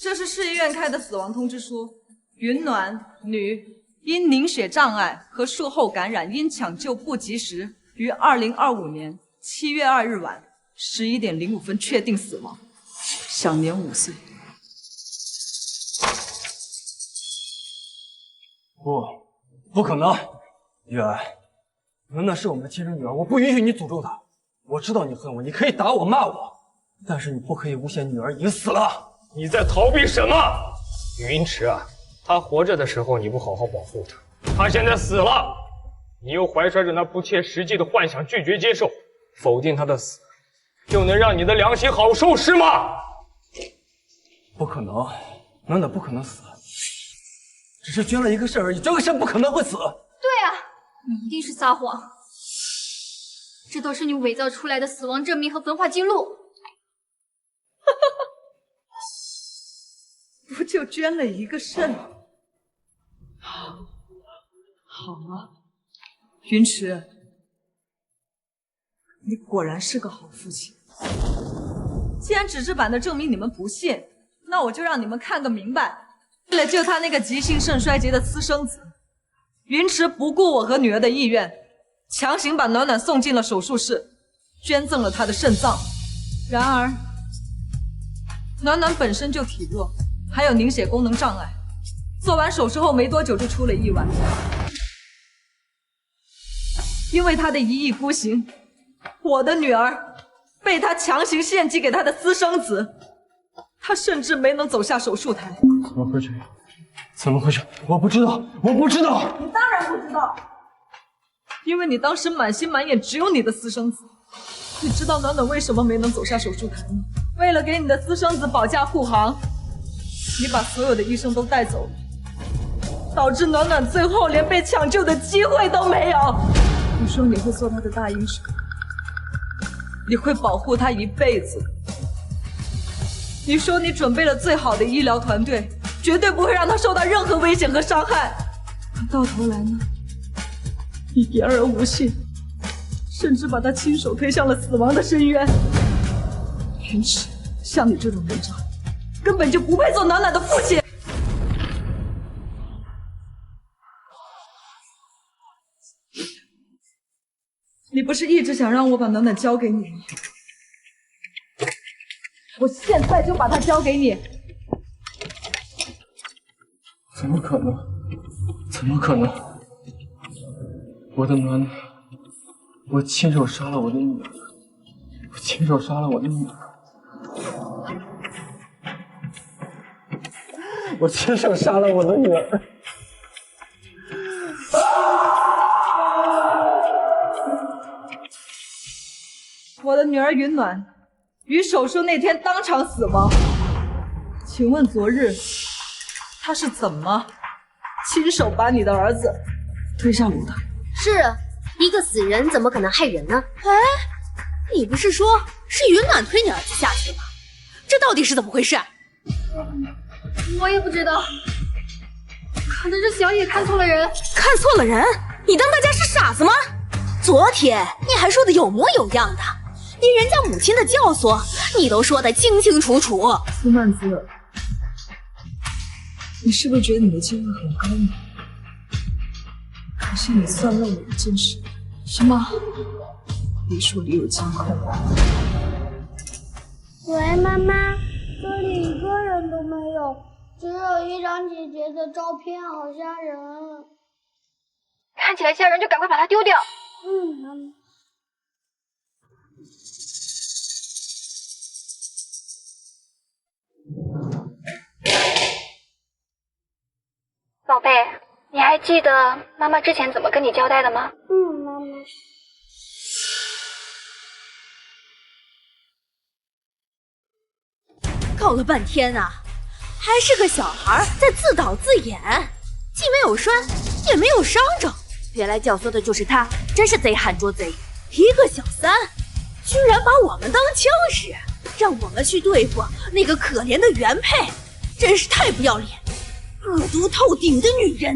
这是市医院开的死亡通知书。云暖，女，因凝血障碍和术后感染，因抢救不及时，于2025年7月2日晚11点05分确定死亡，享年5岁。不可能，雨安，暖暖是我们的亲生女儿，我不允许你诅咒她。我知道你恨我，你可以打我骂我，但是你不可以诬陷女儿已经死了。你在逃避什么？云池啊，她活着的时候你不好好保护她，她现在死了，你又怀揣着那不切实际的幻想拒绝接受，否定她的死，就能让你的良心好受是吗？不可能，暖暖不可能死，只是捐了一个肾而已，捐个肾不可能会死。对啊，你一定是撒谎，这都是你伪造出来的死亡证明和焚化记录。不就捐了一个肾？好啊，云池，你果然是个好父亲。既然纸质版的证明你们不信，那我就让你们看个明白。为了救他那个急性肾衰竭的私生子，云池不顾我和女儿的意愿，强行把暖暖送进了手术室，捐赠了她的肾脏。然而，暖暖本身就体弱，还有凝血功能障碍，做完手术后没多久就出了意外。因为她的一意孤行，我的女儿被他强行献祭给他的私生子，他甚至没能走下手术台。怎么回事？怎么回事？我不知道，我不知道。你当然不知道，因为你当时满心满眼只有你的私生子。你知道暖暖为什么没能走下手术台吗？为了给你的私生子保驾护航，你把所有的医生都带走了，导致暖暖最后连被抢救的机会都没有。你说你会做他的大英雄，你会保护他一辈子。你说你准备了最好的医疗团队，绝对不会让他受到任何危险和伤害。可到头来呢，你言而无信，甚至把他亲手推向了死亡的深渊。云池，像你这种人渣，根本就不配做暖暖的父亲。你不是一直想让我把暖暖交给你吗？我现在就把她交给你。怎么可能？怎么可能？我的暖暖，我亲手杀了我的女儿，我亲手杀了我的女儿，我亲手杀了我的女儿。我的女儿云暖于手术那天当场死亡。请问昨日她是怎么亲手把你的儿子推下楼的？是一个死人怎么可能害人呢？哎，你不是说是云暖推你儿子下去的吗？这到底是怎么回事？我也不知道，可能是小野看错了人。看错了人？你当大家是傻子吗？昨天你还说的有模有样的，连人家母亲的教唆你都说得清清楚楚。苏曼子，你是不是觉得你的机会很高呢？可是你算漏了一件事。什么？梨树里有监控。喂，妈妈，这里一个人都没有，只有一张姐姐的照片，好吓人。看起来吓人，就赶快把它丢掉。妈妈。宝贝，你还记得妈妈之前怎么跟你交代的吗？妈妈。搞了半天啊，还是个小孩在自导自演，既没有拴，也没有伤着。原来教唆的就是他，真是贼喊捉贼！一个小三，居然把我们当枪使，让我们去对付那个可怜的原配，真是太不要脸，恶毒透顶的女人！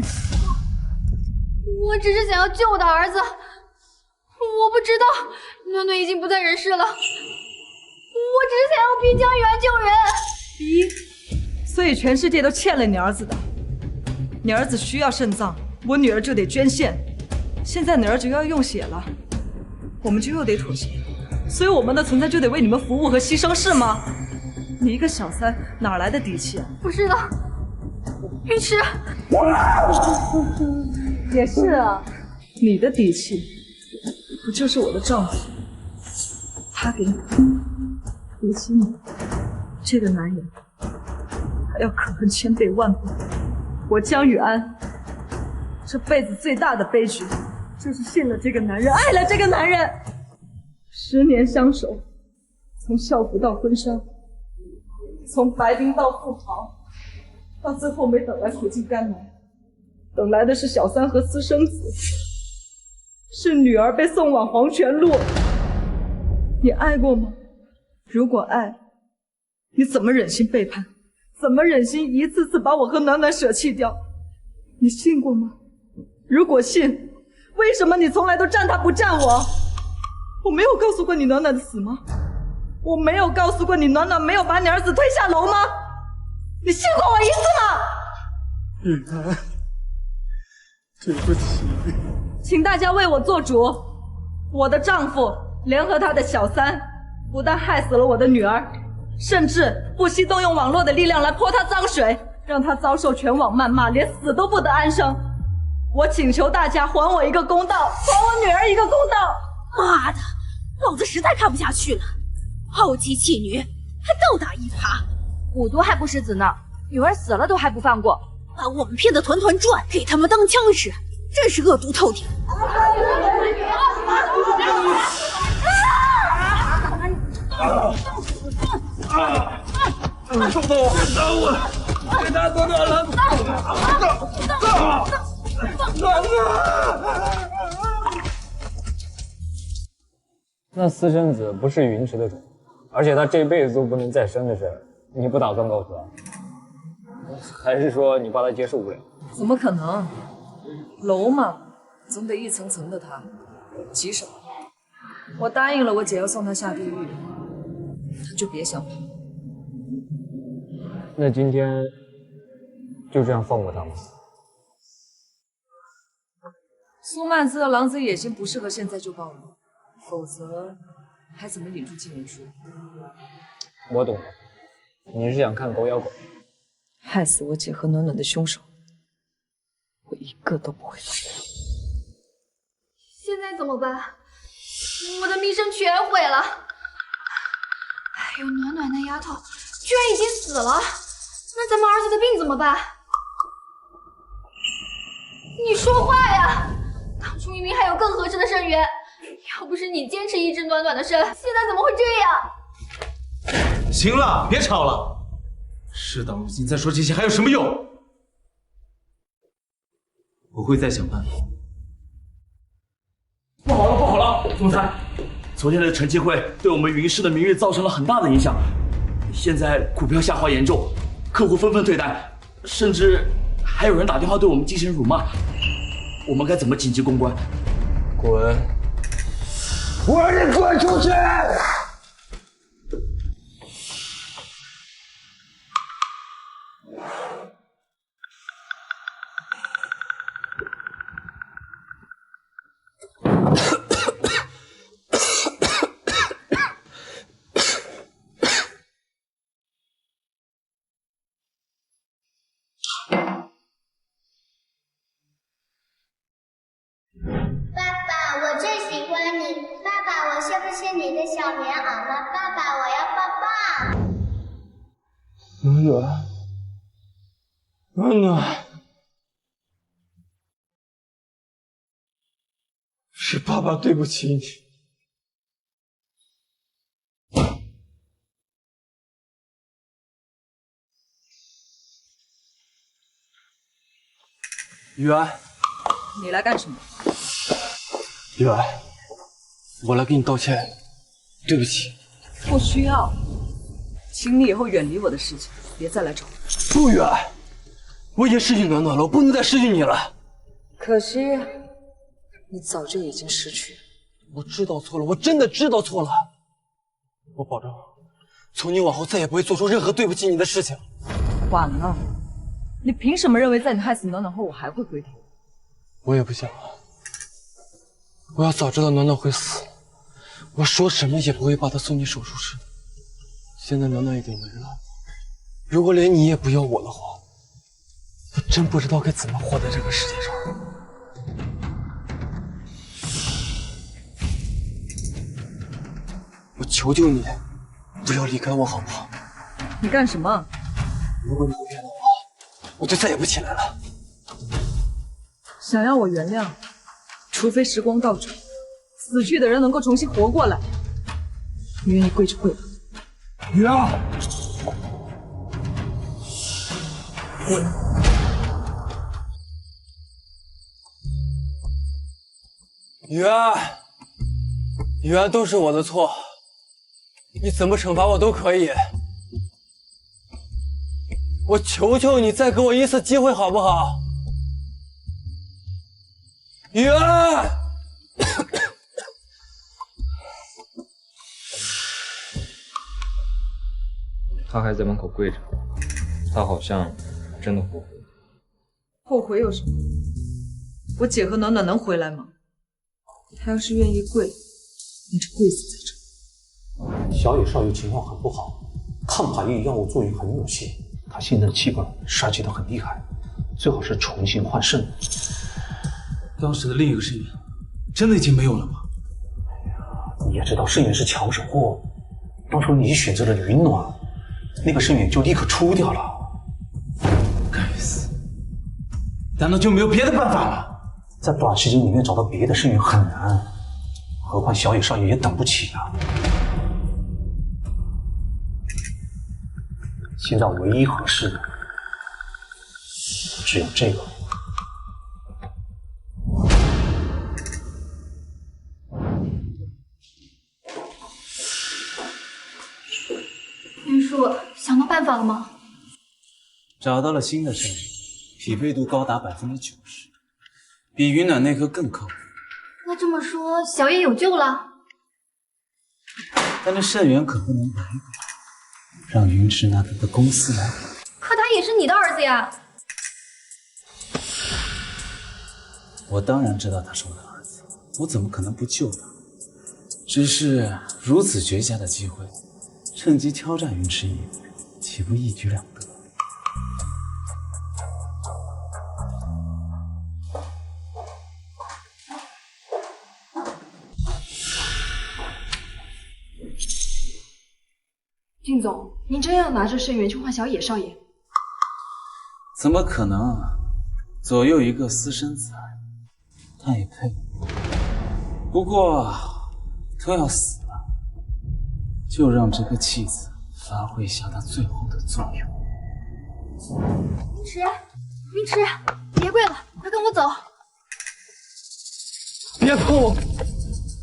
我只是想要救我的儿子，我不知道暖暖已经不在人世了。我只是想要逼江源救人。逼？所以全世界都欠了你儿子的。你儿子需要肾脏，我女儿就得捐献。现在你儿子又要用血了，我们就又得妥协。所以我们的存在就得为你们服务和牺牲，是吗？你一个小三哪来的底气啊？不是的，云池。也是啊，你的底气不就是我的丈夫？他给你，比起你这个男人还要可恨千倍万倍。我江雨安这辈子最大的悲剧，就是信了这个男人，爱了这个男人。10年相守，从校服到婚纱，从白冰到富豪，到最后没等来苦尽甘来，等来的是小三和私生子，是女儿被送往黄泉路。你爱过吗？如果爱，你怎么忍心背叛？怎么忍心一次次把我和暖暖舍弃掉？你信过吗？如果信，为什么你从来都站他不站我？我没有告诉过你暖暖的死吗？我没有告诉过你暖暖没有把你儿子推下楼吗？你信过我一次吗？雨涵，对不起。请大家为我做主。我的丈夫联合他的小三，不但害死了我的女儿，甚至不惜动用网络的力量来泼她脏水，让她遭受全网谩骂，连死都不得安生。我请求大家还我一个公道，还我女儿一个公道！妈的，老子实在看不下去了！好妻弃女，还倒打一耙，虎毒还不食子呢，女儿死了都还不放过，把我们骗得团团转，给他们当枪使，真是恶毒透顶！冲动！打我！给他多少了？那私生子不是云池的种，而且他这辈子都不能再生的事，你不打算告诉他？还是说你怕他接受不了？怎么可能？楼嘛，总得一层层的塌，急什么？我答应了我姐要送她下地狱，她就别想跑。那今天就这样放过他吗？苏曼姿的狼子野心不适合现在就暴露，否则还怎么引出纪文书？我懂了，你是想看狗咬狗？害死我姐和暖暖的凶手，我一个都不会放过。现在怎么办？我的名声全毁了。还有暖暖那丫头，居然已经死了，那咱们儿子的病怎么办？你说话呀！当初明明还有更合适的生源，要不是你坚持医治暖暖的生，现在怎么会这样？行了，别吵了。事到如今再说这些还有什么用？我会再想办法。不好了，不好了，总裁，昨天的晨曦会对我们云氏的名誉造成了很大的影响，现在股票下滑严重，客户纷纷退单，甚至还有人打电话对我们进行辱骂，我们该怎么紧急公关？滚！我让你滚出去！你的小棉袄了，爸爸，我要抱抱。暖暖，暖暖，是爸爸对不起你。雨安，你来干什么？雨安，我来给你道歉，对不起。不需要，请你以后远离我的事情，别再来找我。不远，我已经失去暖暖了，我不能再失去你了。可惜，你早就已经失去。我知道错了，我真的知道错了。我保证，从今往后再也不会做出任何对不起你的事情。晚了，你凭什么认为在你害死暖暖后，我还会回头？我也不想了。我要早知道暖暖会死，我说什么也不会把她送进手术室的。现在暖暖已经没了，如果连你也不要我的话，我真不知道该怎么活在这个世界上。我求求你，不要离开我好不好？你干什么？如果你不原谅我，我就再也不起来了。想要我原谅，除非时光倒转，死去的人能够重新活过来。你愿意跪就跪吧。雨儿，滚！雨儿，雨儿，都是我的错，你怎么惩罚我都可以。我求求你，再给我一次机会好不好？雨儿。他还在门口跪着，他好像真的后悔。后悔有什么？我姐和暖暖能回来吗？他要是愿意跪，你就跪死在这。小野少爷情况很不好，抗排异药物作用很有限，他现在的气管衰竭得很厉害，最好是重新换肾。当时的另一个肾源真的已经没有了吗？你也知道肾源是抢手货，当初你选择了云暖，那个肾源就立刻出掉了。该死！难道就没有别的办法吗？在短时间里面找到别的肾源很难，何况小野少爷也等不起啊。现在唯一合适的只有这个。云舒，想到办法了吗？找到了新的肾源，匹配度高达90%，比云暖那颗更靠谱。那这么说，小野有救了？但这肾源可不能白给，让云池拿他的公司来。可他也是你的儿子呀！我当然知道他是我的儿子，我怎么可能不救他？只是如此绝佳的机会，趁机敲诈云池一步，岂不一举两得？靳总，您真要拿着肾源去换小野少爷？怎么可能啊！左右一个私生子，他也配。不过都要死了，就让这个弃子发挥一下他最后的作用。云池，云池，别跪了，快跟我走！别碰我，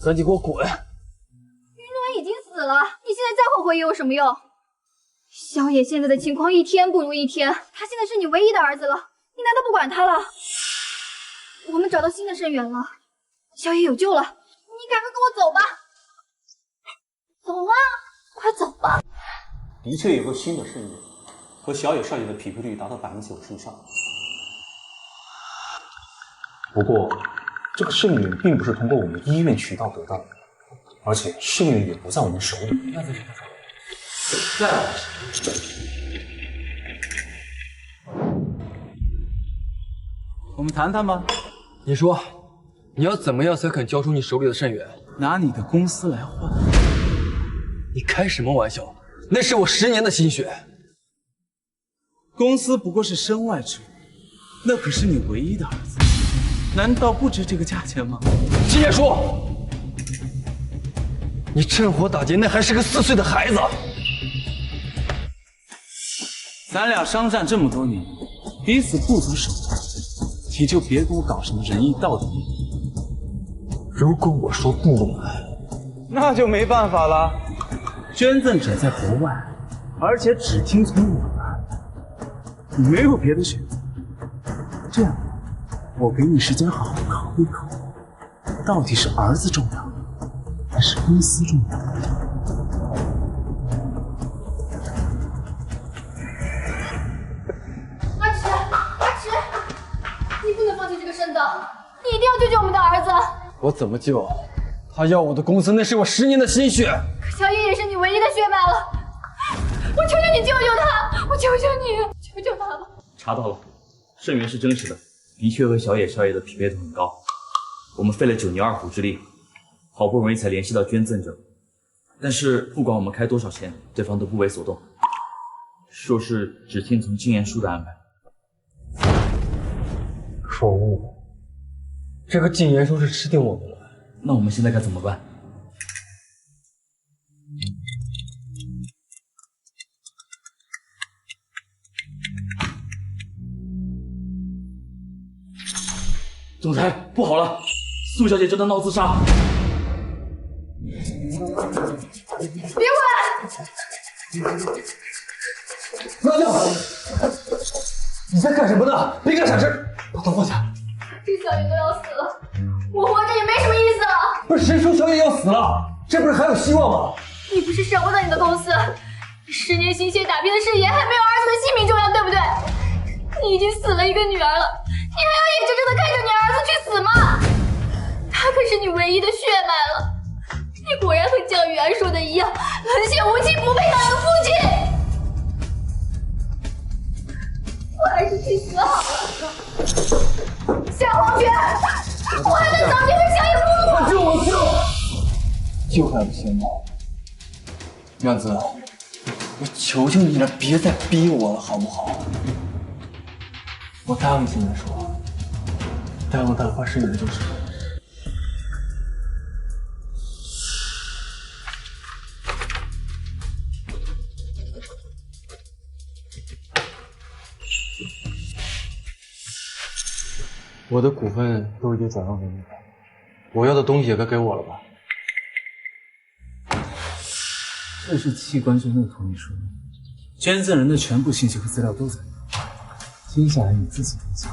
赶紧给我滚！云暖已经死了，你现在再后悔也有什么用？小野现在的情况一天不如一天，他现在是你唯一的儿子了，你难道不管他了？我们找到新的肾源了，小野有救了，你赶快跟我走吧！走啊，快走吧！的确有个新的肾源，和小野少爷的匹配率达到90%以上。不过，这个肾源并不是通过我们医院渠道得到的，而且肾源也不在我们手里。那在什么手里？在我手里。我们谈谈吧。你说，你要怎么样才肯交出你手里的肾源？拿你的公司来换？你开什么玩笑？那是我10年的心血。公司不过是身外之物，那可是你唯一的儿子，难道不值这个价钱吗？季叶舒，你趁火打劫，那还是个4岁的孩子。咱俩商战这么多年，彼此不择手段，你就别跟我搞什么仁义道德。如果我说不，那就没办法了。捐赠者在国外，而且只听从我的，你没有别的选择。这样，我给你时间好好考虑考虑，到底是儿子重要，还是公司重要？阿池，阿池，你不能放弃这个肾脏，你一定要救救我们的儿子！我怎么救？他要我的公司，那是我10年的心血。可小野也是你唯一的血脉了，我求求你救救他！我求求你，求求他了！查到了，肾源是真实的，的确和小野少爷的匹配度很高。我们费了9年2虎之力，好不容易才联系到捐赠者，但是不管我们开多少钱，对方都不为所动，说是只听从金言书的安排。可恶！这个禁言书是吃定我们了。那我们现在该怎么办？总裁，不好了，苏小姐正在闹自杀！别管！老廖，你在干什么呢？别干傻事！把刀放下！这小野都要死了，我活着也没什么意思了。不是谁说小野要死了？这不是还有希望吗？你不是舍不得你的公司， 10年心血打拼的事业，还没有儿子的性命重要，对不对？你已经死了一个女儿了，你还要眼睁睁的看着你儿子去死吗？他可是你唯一的血脉了。你果然和江雨安说的一样，冷血无情，不配当一个父亲。我还是去死好了。夏黄泉，我还能早点被小野俘虏。救我！救还不行吗？院子，我求求你了，别再逼我了，好不好？我答应进来说，耽误大花生人就是。我的股份都已经转让给你了，我要的东西也该给我了吧？这是器官捐赠同意书，捐赠人的全部信息和资料都在里。接下来你自己分析。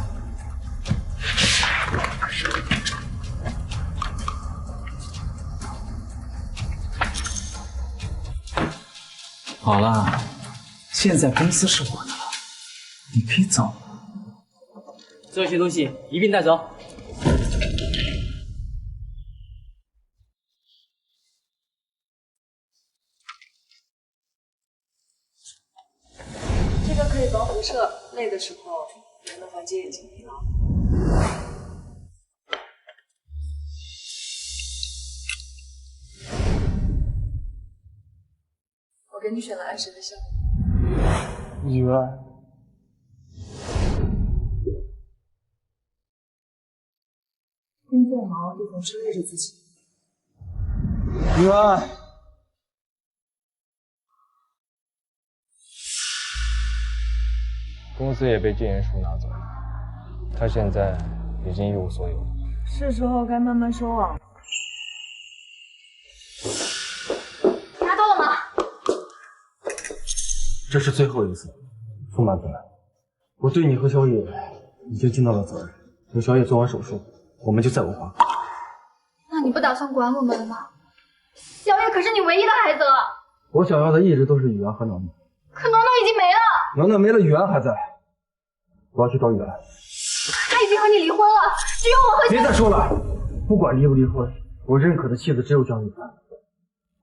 好了，现在公司是我的了，你可以走了。这些东西一并带走。这个可以防辐射，累的时候人能缓解眼睛疲劳。我给你选了按时的项目。雨儿，工作忙就总是累着自己。雨儿，公司也被禁言书拿走了，他现在已经一无所有了。是时候该慢慢收网了。拿到了吗？这是最后一次，傅满子，我对你和小野已经尽到了责任。等小野做完手术，我们就再无瓜葛。那你不打算管我们了吗？小野可是你唯一的孩子了。我想要的一直都是雨安和暖暖，可暖暖已经没了。暖暖没了，雨安还在。我要去找雨安。他已经和你离婚了，只有我和别再说了，不管离不离婚，我认可的妻子只有张雨安。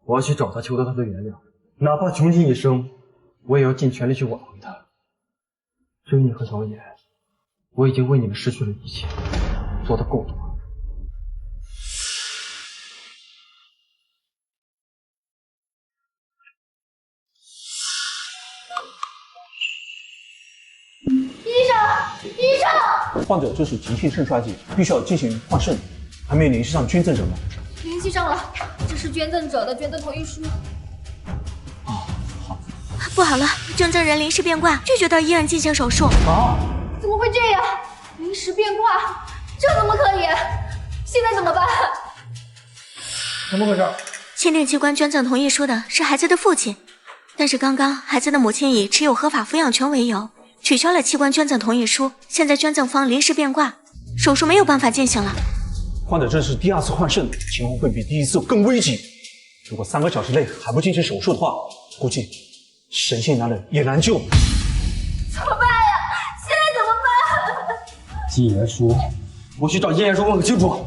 我要去找他，求得他的原谅，哪怕穷尽一生，我也要尽全力去挽回他。至于你和小野，我已经为你们失去了一切，做得够多了。医生，患者这是急性肾衰竭，必须要进行换肾，还没有联系上捐赠者吗？联系上了，这是捐赠者的捐赠同意书。不好了，捐赠人临时变卦，拒绝到医院进行手术。怎么会这样？临时变卦，这怎么可以？现在怎么办？怎么回事？签订器官捐赠同意书的是孩子的父亲，但是刚刚孩子的母亲以持有合法抚养权为由，取消了器官捐赠同意书。现在捐赠方临时变卦，手术没有办法进行了。患者这是第2次换肾，情况会比第1次更危急。如果3个小时内还不进行手术的话，估计神仙难忍也难救。怎么办呀？现在怎么办？禁言书，我去找禁言书问个清楚。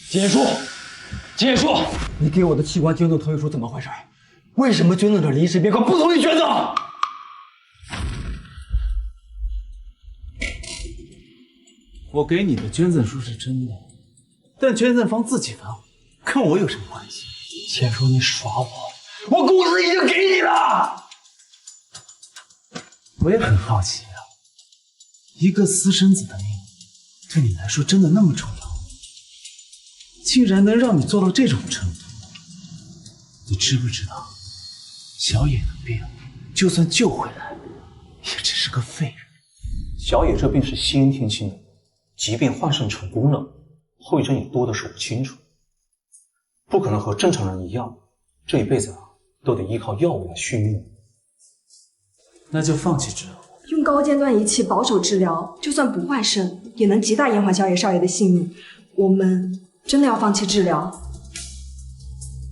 禁言书，禁言书，你给我的器官捐赠同意书怎么回事？为什么捐赠者临时变卦不同意捐赠？我给你的捐赠书是真的，但捐赠方自己反悔，跟我有什么关系？钱叔，你耍我！我公司已经给你了。我也很好奇啊，一个私生子的命对你来说真的那么重要，竟然能让你做到这种程度？你知不知道，小野的病就算救回来，也只是个废人。小野这病是先天性的，即便换肾成功了，后遗症也多的是不清楚，不可能和正常人一样，这一辈子都得依靠药物来续命。那就放弃治疗。用高尖端仪器保守治疗，就算不换肾，也能极大延缓小野少爷的性命。我们真的要放弃治疗？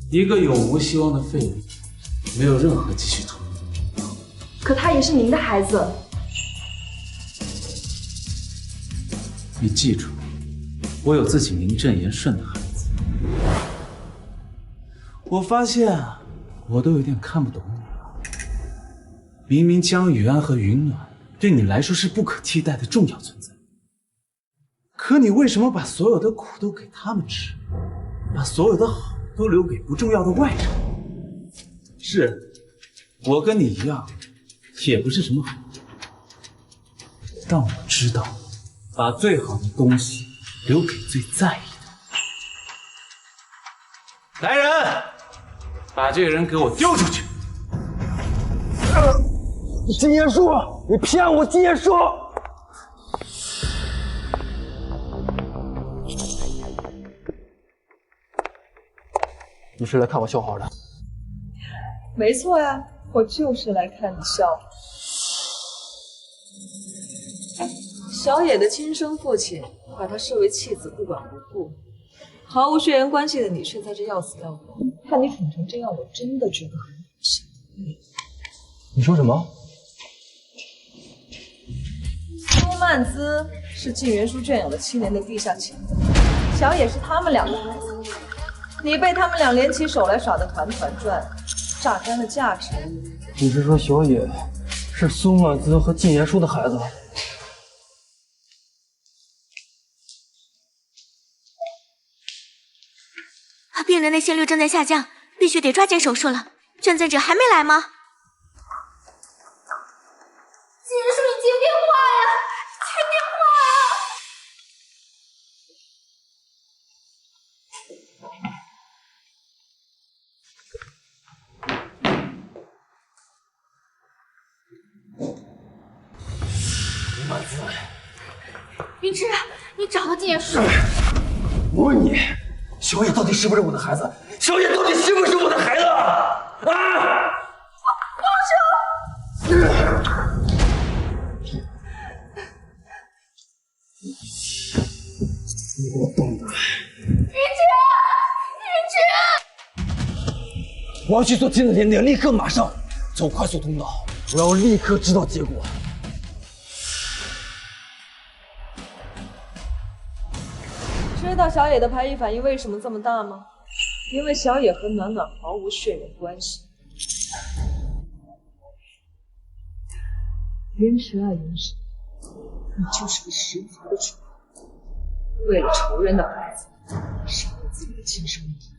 一个永无希望的废人，没有任何继续投入的必要。可他也是您的孩子。你记住，我有自己名正言顺的孩子。我发现啊，我都有点看不懂你了。明明江雨安和云暖对你来说是不可替代的重要存在，可你为什么把所有的苦都给他们吃，把所有的好都留给不重要的外人？是，我跟你一样，也不是什么好人，但我知道，把最好的东西留给最在意的。来人，把这个人给我丢出去！金叶树，你骗我！金叶树，你是来看我笑话的？没错呀，我就是来看你笑。小野的亲生父亲把她视为弃子，不管不顾，毫无血缘关系的你却在这要死要活。看你蠢成这样，我真的觉得很恶心。你说什么？苏曼姿是静元书圈养了7年的地下情人，小野是他们俩的孩子，你被他们俩联起手来耍得团团转，榨干了价值。你是说小野是苏曼姿和静言书的孩子？病人的心率正在下降，必须得抓紧手术了。捐赠者还没来吗？金元书，你接电话呀！接电苏曼姿，云芝，你找到金元书？我问你，小野到底是不是我的孩子？小野到底是不是我的孩子？啊！放手！你给我动的！云芝，我要去做精子鉴定，立刻马上走快速通道，我要立刻知道结果。知道小野的排异反应为什么这么大吗？因为小野和暖暖毫无血缘关系。云池啊云池，你就是个识福的蠢货，为了仇人的孩子，杀了自己的亲生母亲。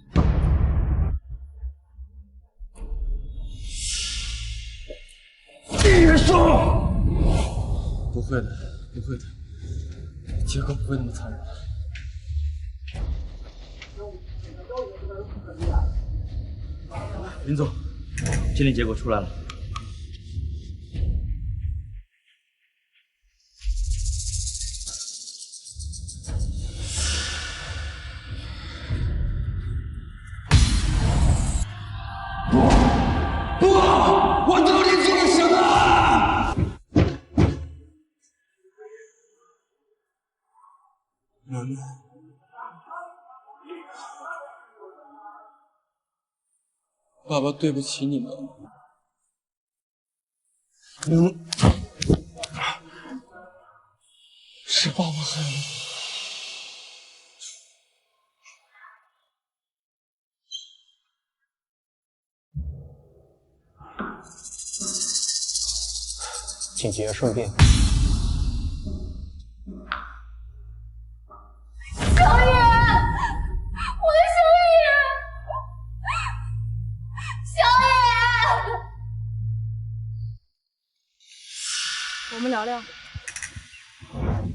金元书，不会的，不会的，结果不会那么残忍。林总，鉴定结果出来了。不，我到底做了什么？暖暖。爸爸对不起你们，是爸爸害了。请节顺便。小野，我的小野，小野。我们聊聊。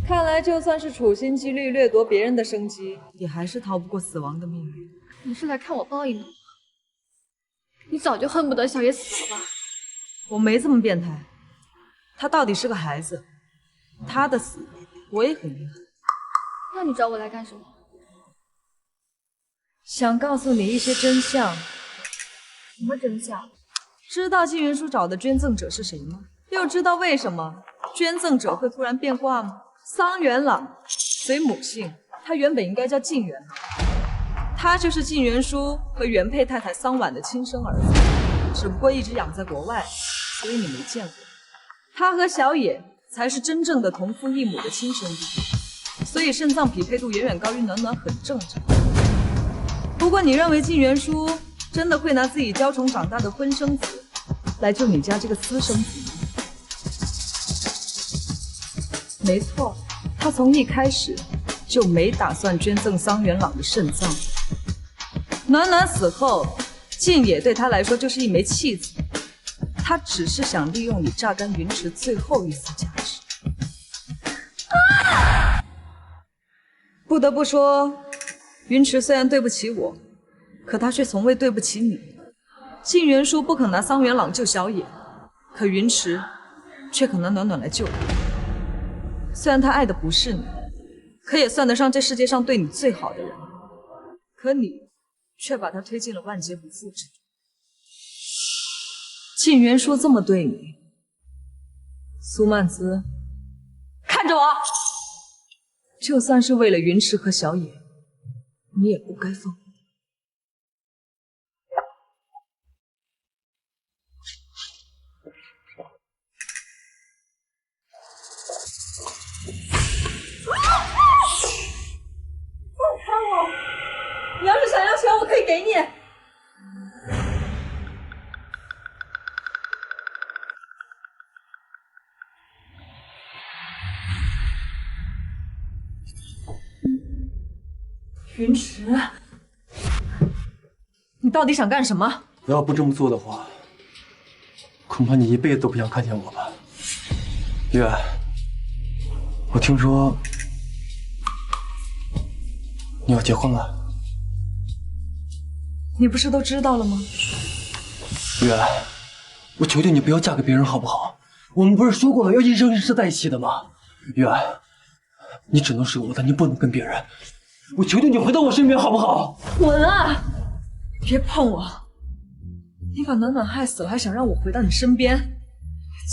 看来就算是处心积虑掠夺别人的生机，也还是逃不过死亡的命运。你是来看我报应的吗？你早就恨不得小野死了吧？我没这么变态。他到底是个孩子，他的死我也很遗憾。那你找我来干什么？想告诉你一些真相。什么真相？知道纪元书找的捐赠者是谁吗？又知道为什么捐赠者会突然变卦吗？桑原朗随母姓，他原本应该叫晋元朗，他就是晋元书和原配太太桑婉的亲生儿子。只不过一直养在国外，所以你没见过。他和小野才是真正的同父异母的亲兄弟，所以肾脏匹配度远远高于暖暖很正常。不过你认为靳元书真的会拿自己娇宠长大的婚生子来救你家这个私生子吗？没错，他从一开始就没打算捐赠桑原朗的肾脏。暖暖死后，靳野对他来说就是一枚弃子，他只是想利用你榨干云池最后一丝价值。不得不说，云池虽然对不起我，可他却从未对不起你。靳元书不肯拿桑原朗救小野，可云池却肯拿暖暖来救你。虽然他爱的不是你，可也算得上这世界上对你最好的人。可你却把他推进了万劫不复之中。靳元书这么对你，苏曼姿，看着我，就算是为了云池和小野，你也不该放过。你要是想要钱，我可以给你。云池，你到底想干什么？我要不这么做的话，恐怕你一辈子都不想看见我吧。月，我听说你要结婚了。你不是都知道了吗？月，我求求你不要嫁给别人好不好？我们不是说过了要一生一世在一起的吗？月，你只能是我的，你不能跟别人。我求求你回到我身边好不好？滚啊！别碰我！你把暖暖害死了，还想让我回到你身边？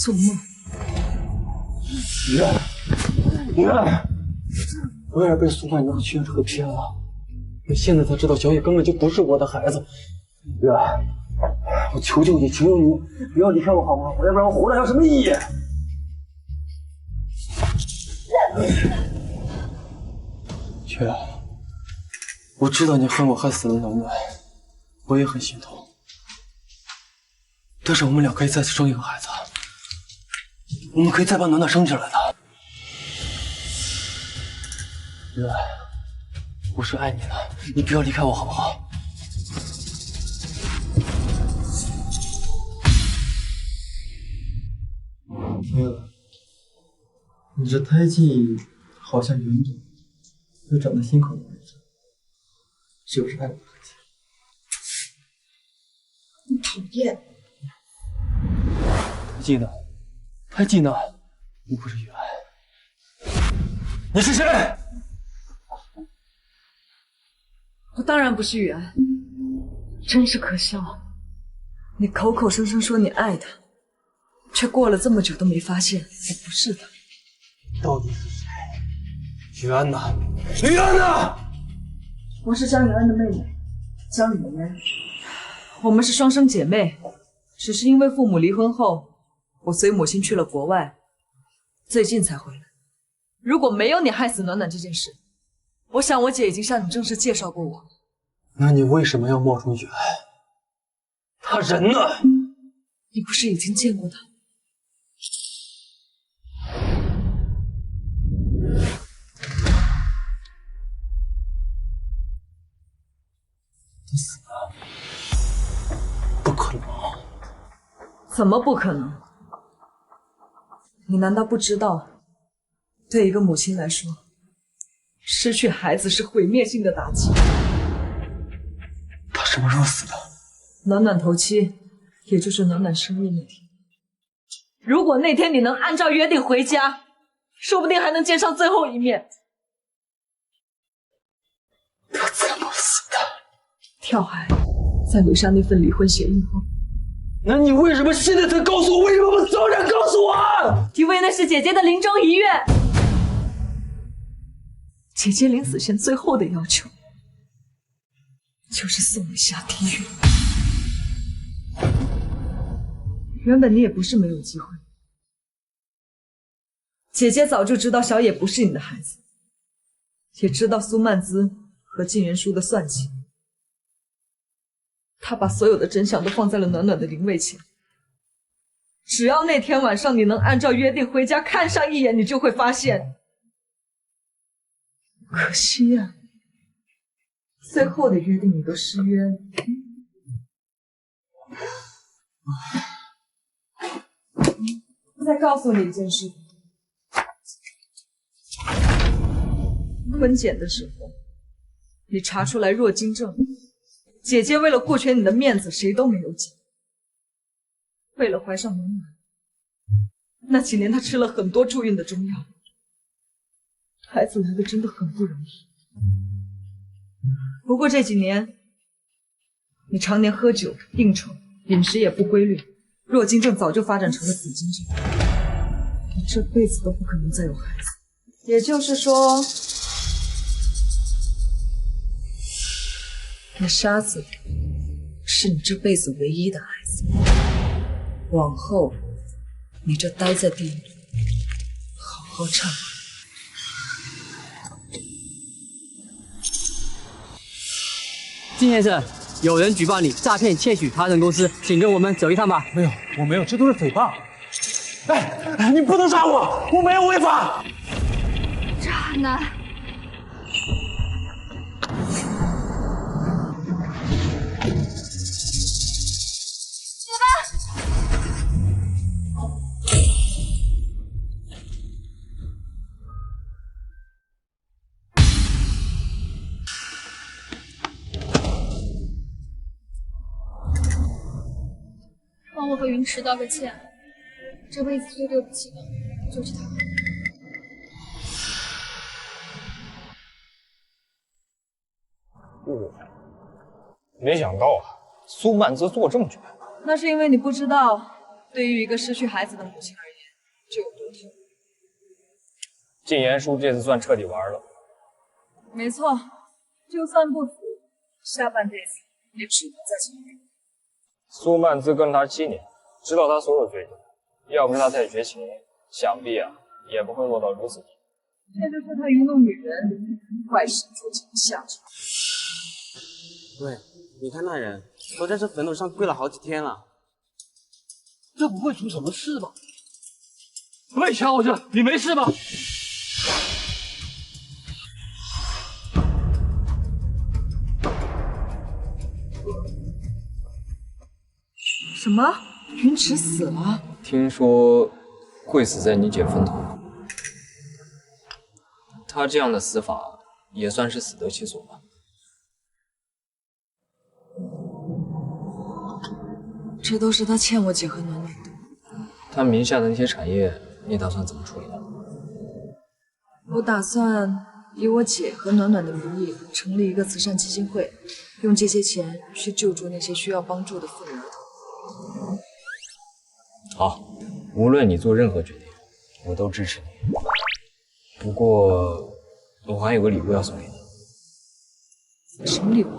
做梦！月，我也是被苏曼娘劝和骗了。我现在才知道小野根本就不是我的孩子。月，我求求你，求求你，不要离开我好不好？要不然我活着还有什么意义？月，我知道你恨我害死了暖暖，我也很心痛。但是我们俩可以再次生一个孩子，我们可以再把暖暖生起来的。月，我是爱你的，你不要离开我好不好？月，你这胎记好像圆肿，又长在心口的位置，是不是爱我的痕迹？你讨厌！胎记呢？胎记呢？你不是雨安，你是谁？我当然不是雨安，真是可笑！你口口声声说你爱他，却过了这么久都没发现我不是他。到底是谁？雨安呢？雨安呢？我是江雨安的妹妹，江雨嫣。我们是双生姐妹，只是因为父母离婚后，我随母亲去了国外，最近才回来。如果没有你害死暖暖这件事，我想我姐已经向你正式介绍过我。那你为什么要冒充雨安？他人呢？你不是已经见过他？他死了？不可能！怎么不可能？你难道不知道，对一个母亲来说，失去孩子是毁灭性的打击？他什么时候死的？暖暖头七，也就是暖暖生日那天。如果那天你能按照约定回家，说不定还能见上最后一面。他怎么死的？跳海，在留下那份离婚协议后。那你为什么现在才告诉我？为什么不早点告诉我？因为那是姐姐的临终遗愿。姐姐临死前最后的要求，就是送你下地狱。原本你也不是没有机会。姐姐早就知道小野不是你的孩子，也知道苏曼姿和靳元书的算计。她把所有的真相都放在了暖暖的灵位前。只要那天晚上你能按照约定回家看上一眼，你就会发现。可惜呀，最后的约定你都失约了。再告诉你一件事，婚检的时候，你查出来弱精症，姐姐为了顾全你的面子，谁都没有讲。为了怀上暖暖，那几年她吃了很多助孕的中药，孩子来的真的很不容易。不过这几年，你常年喝酒应酬，饮食也不规律，弱精症早就发展成了紫精症，你这辈子都不可能再有孩子。也就是说，你杀死的是你这辈子唯一的孩子。往后，你就待在地狱里，好好忏悔。金先生，有人举报你诈骗窃取他人公司，请跟我们走一趟吧。没有，我没有，这都是诽谤。哎，你不能杀我，我没有违法。渣男。帮我和云池道个歉，这辈子最对不起的就是他。没想到啊，苏曼姿做这么绝。那是因为你不知道，对于一个失去孩子的母亲而言，这有多痛。靳言叔这次算彻底玩了。没错，就算不死，下半辈子也只能在监狱。苏曼姿跟了他7年，知道他所有罪行，要不是他太绝情，想必啊也不会落到如此地步。这就是他愚弄女人、坏事做尽的下场。喂，你看那人都在这坟头上跪了好几天了，这不会出什么事吧？喂，小伙子，你没事吧？什么？云池死了？听说会死在你姐坟头。他这样的死法也算是死得其所吧。这都是他欠我姐和暖暖的。他名下的那些产业，你打算怎么处理呢？我打算以我姐和暖暖的名义成立一个慈善基金会，用这些钱去救助那些需要帮助的妇女儿童。好，无论你做任何决定，我都支持你。不过，我还有个礼物要送给你。什么礼物？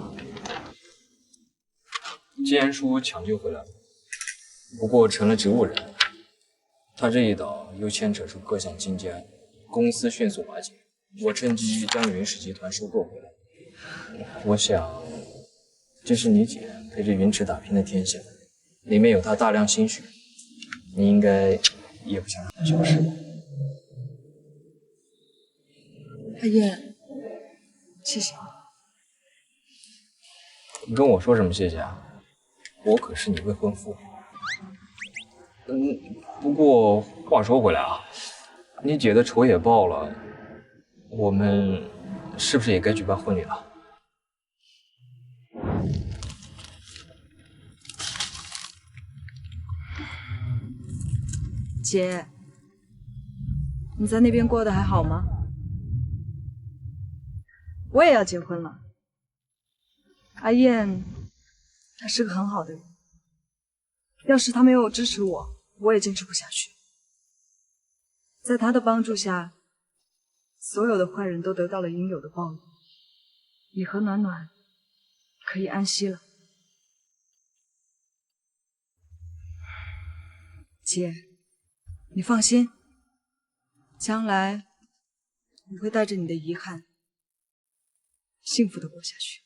靳言叔抢救回来了，不过成了植物人。他这一倒又牵扯出各项经济案，公司迅速瓦解。我趁机将云氏集团收购回来。我想，这是你姐陪着云池打拼的天下，里面有她大量心血，你应该也不想让她消失吧？阿燕，谢谢你跟我说什么谢谢啊？我可是你未婚夫。不过话说回来啊，你姐的仇也报了，我们是不是也该举办婚礼了？姐，你在那边过得还好吗？我也要结婚了。阿燕，她是个很好的人，要是她没有支持我，我也坚持不下去。在她的帮助下，所有的坏人都得到了应有的报应。你和暖暖可以安息了。姐，你放心，将来我会带着你的遗憾，幸福的过下去。